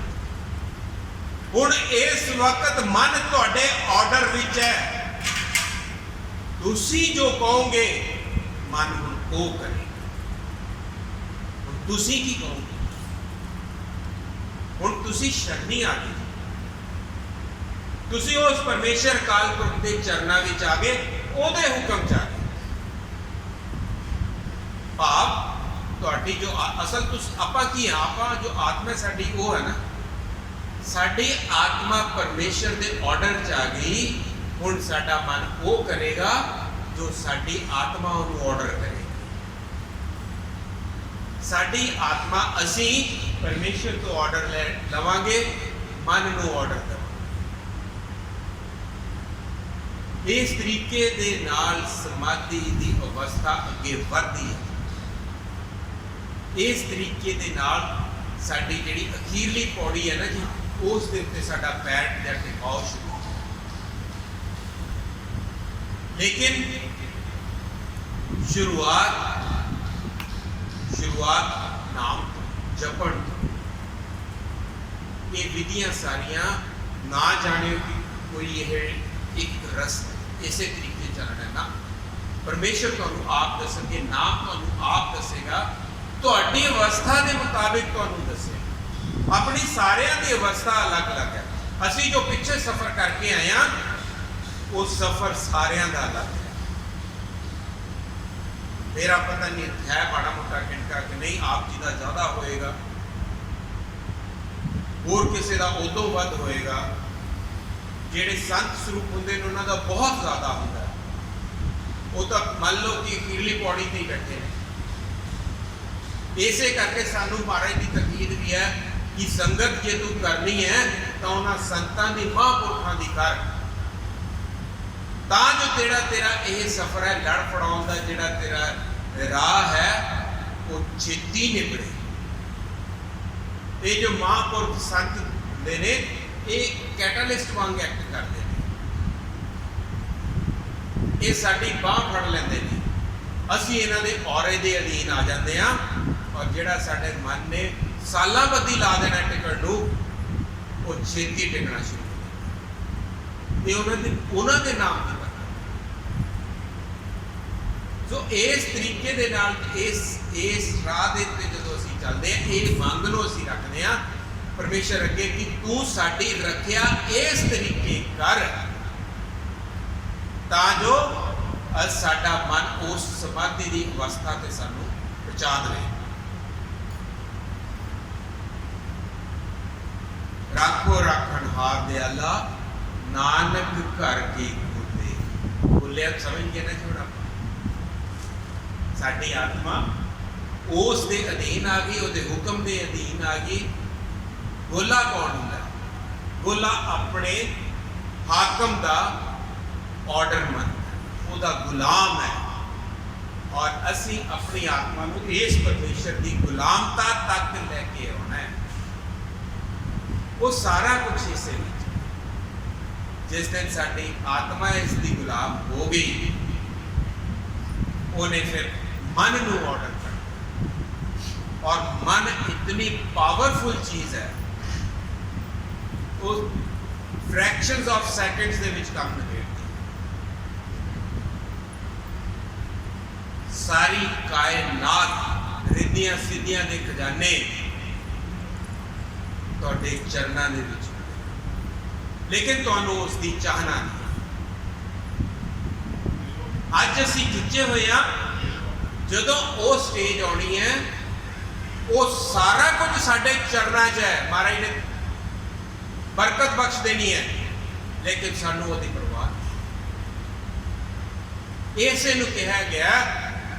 हुण इस वक्त मन तुहाडे ऑर्डर विच है, तुसी जो कहोगे मन हुण वो करे, तुसी की कहोगे, हुण तुसी शरणी आ गए, तुसी उस परमेश्वर काल पुरख के चरणों विच आ गए, ओहदे हुक्म च आ गए। भाव तुहाडी जो असल तुस आपां की है, आपां जो आत्मा साडी वो है ना, साडी आत्मा परमेश्वर के ऑर्डर च आ गई। हुण साडा मन वो करेगा जो साडी आत्मा उन्होंने ऑर्डर करे, साडी आत्मा असी परमेश्वर तो ऑर्डर ले लवांगे, मन नूं ऑर्डर देवांगे। इस तरीके दे नाल समाधि की अवस्था अगे बढ़ती है, इस तरीके दे नाल साडी जिहड़ी अखीरली पौड़ी है ना जी, उस दे उत्ते साडा पैर दा टिकाव शुरू। लेकिन शुरुआत नाम जपण, ये विधियां सारियां ना जाने कि कोई यह एक रस इसे तरीके चलना है ना, परमेश्वर तुहानूं आप दसणगे, नाम तुहानूं आप दसेगा, तुहाडी अवस्था के मुताबिक तुहानूं दसेगा। अपनी सारियां की अवस्था अलग अलग है, असी जो पिछे सफर करके आए हैं वो सफर सारियां का अलग है। मेरा पता नहीं है माड़ा मोटा गिनका कि नहीं, आप जी का ज़्यादा होएगा, और किसी का उदों वध होएगा, जेडे संत स्वरूप होंगे उन्हों का बहुत ज़्यादा होता है। वो तो मान लो कि अखीरली पौड़ी ते बैठे हैं। इसे करके सानू महाराज की तकीद भी है कि संगत जे तू करनी है तो उन्होंने संतां की महापुरखों की कर, तां जो तेरा यह सफर है लड़ फड़ाउण दा, जिहड़ा तेरा राह है वो छेती निबड़े। ये जो महापुरख संत होंदे ने, ये कैटालिस्ट वांग एक्ट करते हैं, ये साडी बांह फड़ लेंदे ने, असीं इन्हां दे औरे दे अधीन आ जाते हैं, और जिहड़ा साडे मन ने सालां बद्धी ला देना टिकण नूं, वो छेती टिकना शुरू हो जाता। ये उन्हां दे नाम की सो इस तरीके दे नाल इस राह दे उत्ते जदों असीं चलदे हां, ये मंग नूं असीं रखदे हां परमेश्वर अगे कि तू साडी रखिया इस तरीके कर, तां जो साडा मन उस समाधि की अवस्था ते सानूं पहुंचा दे। राखो राखणहार दयाला नानक घर के खुले खुले समझ गए ना छोड़ा साडी आत्मा उस दे अधीन आ गई, उसके हुक्म के अधीन आ गई। गोला कौन होंदा? गोला अपने हाकम का ऑर्डर मनता, उसका गुलाम है। और असी अपनी आत्मा को इस परमेश्वर की गुलामता तक लैके आना है। वो सारा कुछ इसे जिस दिन साडी आत्मा इसकी गुलाम हो गई, उन्हें फिर मन को ऑर्डर करना। और मन इतनी पावरफुल चीज है, वो फ्रैक्शंस ऑफ सेकंड्स दे विच काम नवेड़ती। सारी कायनात रिद्धियां सिद्धियां के खजाने तुहाडे चरणों दे विच, लेकिन तुहानू उसकी चाहना नहीं। अज असी खिंचे हुए हैं, जदों वो स्टेज आनी है, वो सारा कुछ साडे चरणों च है। महाराज ने बरकत बख्श देनी है, लेकिन सानू उसकी परवाह नहीं। इसे नूं कहा गया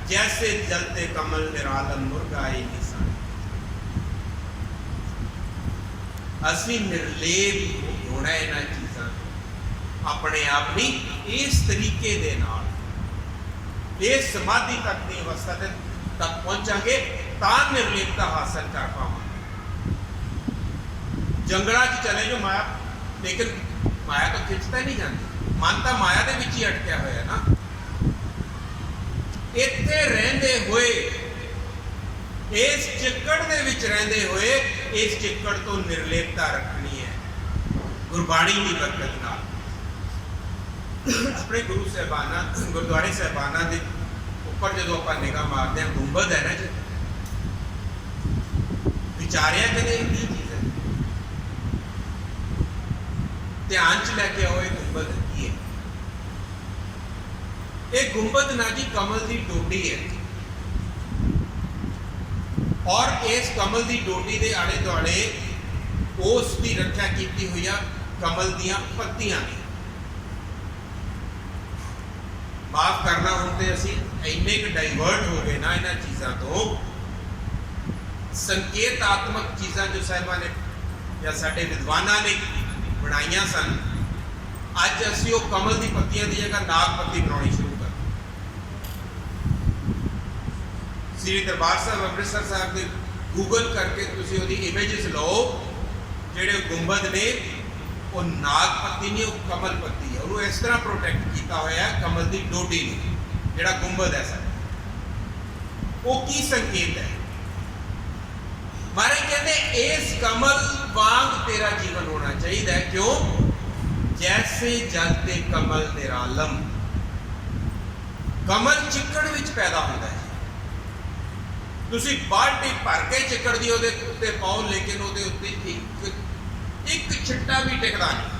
जैसे जलते कमल निरालम मुरगाई निशान। असी निर्लेप होना इन्हां चीज़ां अपने आप नहीं, इस तरीके दे नाल इस समाधि तक की अवस्था तक पहुंचांगे तां निर्लेपता हासिल कर पावांगे। जंगलों च चले जो माया, लेकिन माया तो खिंचता नहीं जाती, मन तो माया के विच ही अटकिया होया ना। इत्थे रहंदे हुए, इस चिक्कड़ दे विच रहंदे हुए, इस चिक्कड़ तो निर्लेपता रखनी है गुरबाणी की बरकत नाल। अपने गुरु साहबाना गुरुद्वारे साहबाना के उपर जो आप निगाह मारते हैं, गुंबद है ना जी, विचारिया कदे की चीज़ है? ध्यान च लैके आओ, ये गुंबद की है? एक गुंबद ना जी कमल की डोडी है, और इस कमल की डोडी के आले दुआले उसकी रक्षा की हुई है कमल दियां पत्तियां ने। माफ करना, हम तो असी इन्ने क डाइवर्ट हो गए ना इन्हां चीज़ों तो। संकेतात्मक चीज़ां जो साहिबा ने या साडे विद्वानां ने बनाइया सन, अज असी वो कमल की पत्तियां की जगह नाग पत्ती बनानी शुरू कर। श्री दरबार साहब अमृतसर साहब के गूगल करके तुसी उहदी इमेजेस लो, जेडे गुंबद ने वो नाग पत्ती नहीं, वो कमल पत्ती है। उन्होंने इस तरह प्रोटेक्ट किया हुआ है कमल की डोडी ने, जेड़ा गुंबद है सर। वो की संकेत है? महाराज कहते इस कमल वांग तेरा जीवन होना चाहिए। क्यों? जैसे जलते कमल निरालम। कमल चिक्कड़ विच पैदा होता है। तुसी बाल्टी भर के चिक्कड़ दी उहदे उत्ते पाओ, लेकिन उहदे उत्ते एक छिट्टा भी टिकदा नहीं।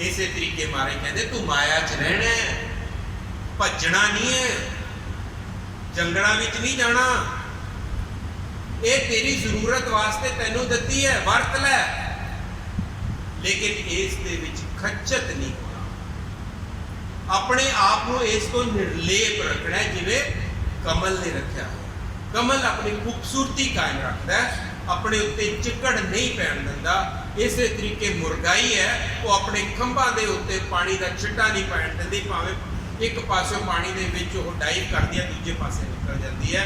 इसे तरीके मारे कहते तू माया च रहना है, भजना नहीं है, जंगलों में नहीं जाना। ये तेरी जरूरत वास्ते तेनों दती है, वरत लै, लेकिन इस दे विच खच्चत नहीं होना। अपने आप को इस को निर्लेप रखना है, जिवें कमल ने रखा हो। कमल अपनी खूबसूरती कायम रखता है, अपने उत्ते चिक्कड़ नहीं पैन दिंदा। इस तरीके मुरगाई है, वो अपने खंभा के उत्ते पानी का छिट्टा नहीं पैन दिंदी, भावें एक पासों पानी के विच वो डाइव करती है, दूजे पासे निकल जाती है,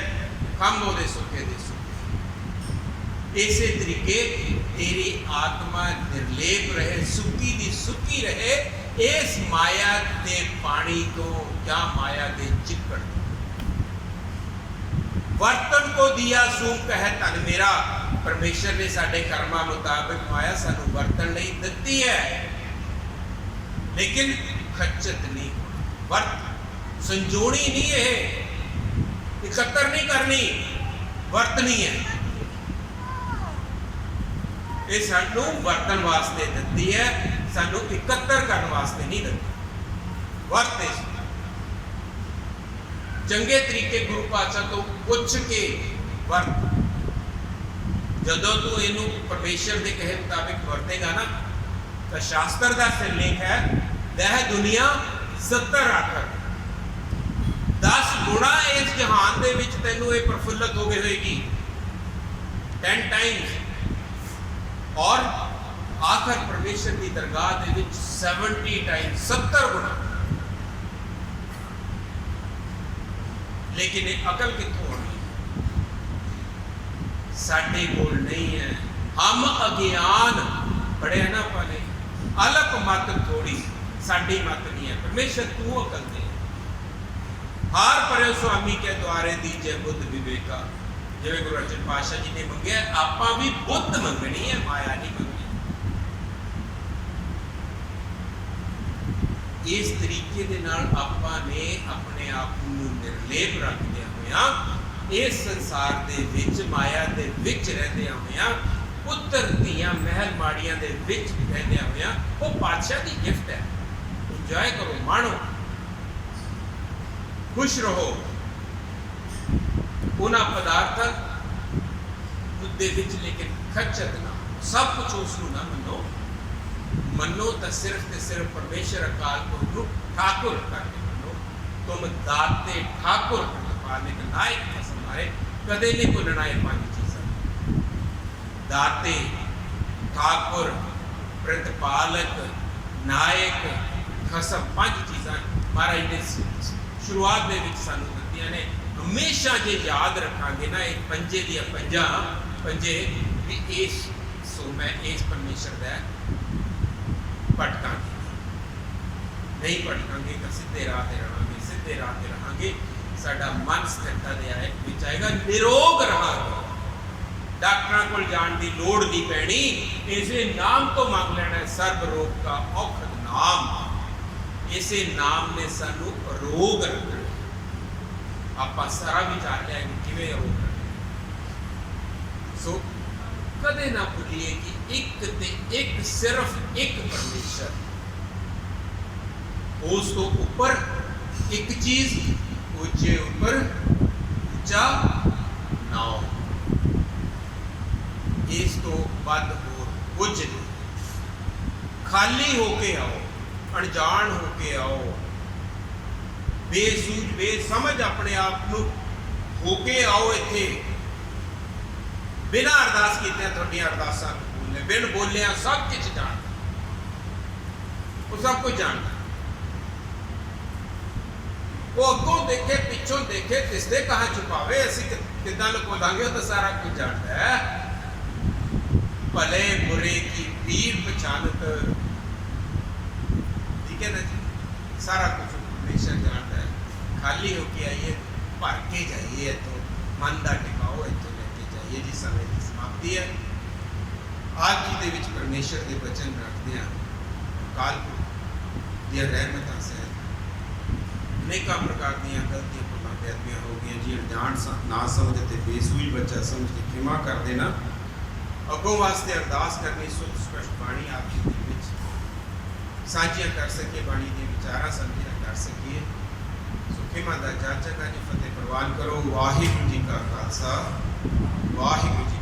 खंभ वो सुखे दे सुखे। इस तरीके तेरी आत्मा निर्लेप रहे, सुकी दी सुकी रहे, इस माया के पानी तो या माया के चिक्कड़। वर्तन को दिया सूख कह तन मेरा। परमेश्वर ने साडे कर्मां मुताबिक माया सानू वर्तन लई दित्ती है, लेकिन खच्चत नहीं होना। वर्त संजोनी नहीं है, इकत्तर नहीं करनी, वर्तनी है। ये सानू वर्तन वास्ते दित्ती है, सानू इकत्तर करने वास्ते नहीं दित्ती। वर्त चंगे तरीके गुरु पातशाह तो पुछ के वर्त। जदों तू इनू परमेश्वर के कहे मुताबिक वरतेगा ना, तो शास्त्र का सिरलेख है, वह दुनिया 70 आखर ध्यान दे विच तैनूं ये प्रफुल्लत हो गई होएगी 10 टाइम्स और आखिर परमेश्वर की दरगाह दे विच 70 टाइम्स 70 गुना। लेकिन ये अकल कितों आनी साडे कोल नहीं है। हम अज्ञान बड़े हैं ना पाने अलग मत थोड़ी साडी मत नहीं है। परमेश्वर तू अकल दे। हार परे स्वामी के द्वारे दीजे बुद्ध विवेका। जिवें गुरु अर्जन पातशाह जी ने मंगया आपां भी बुद्ध मंगनी है माया नहीं मंगनी। इस तरीके दे नाल आपां ने अपने आप नूं निर्लेप रखदियां होइयां इस संसार दे विच माया दे विच रहदियां होइयां पुत्र धीआं महल माड़ियां दे विच रहदियां होइयां वो पातशाह दी गिफ्ट है। इंजॉय करो माणो खुश रहो उन्हां पदार्थां दे विच लेकिन खचत ना सब कुछ उसनूं ना मनो। मनो तो सिर्फ परमेश्वर अकाल पुरख ठाकुर करके मनो। तुम दाते ठाकुर पालक नायक हमारे कदे नहीं भुलना ये 5 चीज़ां। दाते ठाकुर प्रतिपालक नायक खसम 5 चीज़ां महाराज ने शुरुआत दे विच सानूं दित्तियां ने। हमेशा जे याद रखांगे ना एक पंजे दी पंजे भी इस सो मैं इस परमेश्वर दा भटकांगे नहीं भटकांगे तो सीधे राह ते रहांगे सीधे राह ते रहांगे। साडा मन स्थिरता दे आएगा निरोग रहांगे। डॉक्टरां कोल जाण दी लोड़ नहीं पैनी। इसे नाम तो मंग लेना सर्व रोग का औखद नाम। इसे नाम ने सानू रोग रखना। आपां सारा विचार लिया कि किवें रोग रखना। सो कदे ना भुलिए कि एक सिर्फ एक परमेश्वर उस तो ऊपर एक चीज ऊंचे ऊपर ऊंचा नाव इस तो बद होर कुछ नहीं। खाली होके आओ अनजान होके आओ बेसूझ बेसमझ अपने आप को होके आओ। इत्थे बिना अरदास कीते थोड़ी अरदासां बोले बिन बोलिया सब कुछ जानता वो सब कुछ जानता। वो अगों देखे पिछों देखे किसने कहाँ छुपावे असी कितना लुको दांगे तो सारा कुछ जानता है। भले बुरे की पीर पहचानत ठीक है ना जी सारा कुछ परमेश्वर जानता है। खाली होके आइए भर के जाइए तो मन का टिकाओ इतों ये जी समय की समाप्ति है। आज जी दे विच परमेश्वर के वचन रखते हैं काल दी रहमतां से अनेकों प्रकार दी गलतियां भुलां बेअदबियां हो गई जी। अनजान ना समझ ते बेसूझ बच्चा समझ के क्षमा कर देना। अगों वास्ते अरदास करनी सुख स्पष्ट बाणी आप जी दे विच साझियां कर सके बाणी दे विचारां साझियां कर सकिए। सो क्षमा दा चाचा का जी फतेह प्रवान करो। वाहिगुरू जी का खालसा वाहिगुरू जी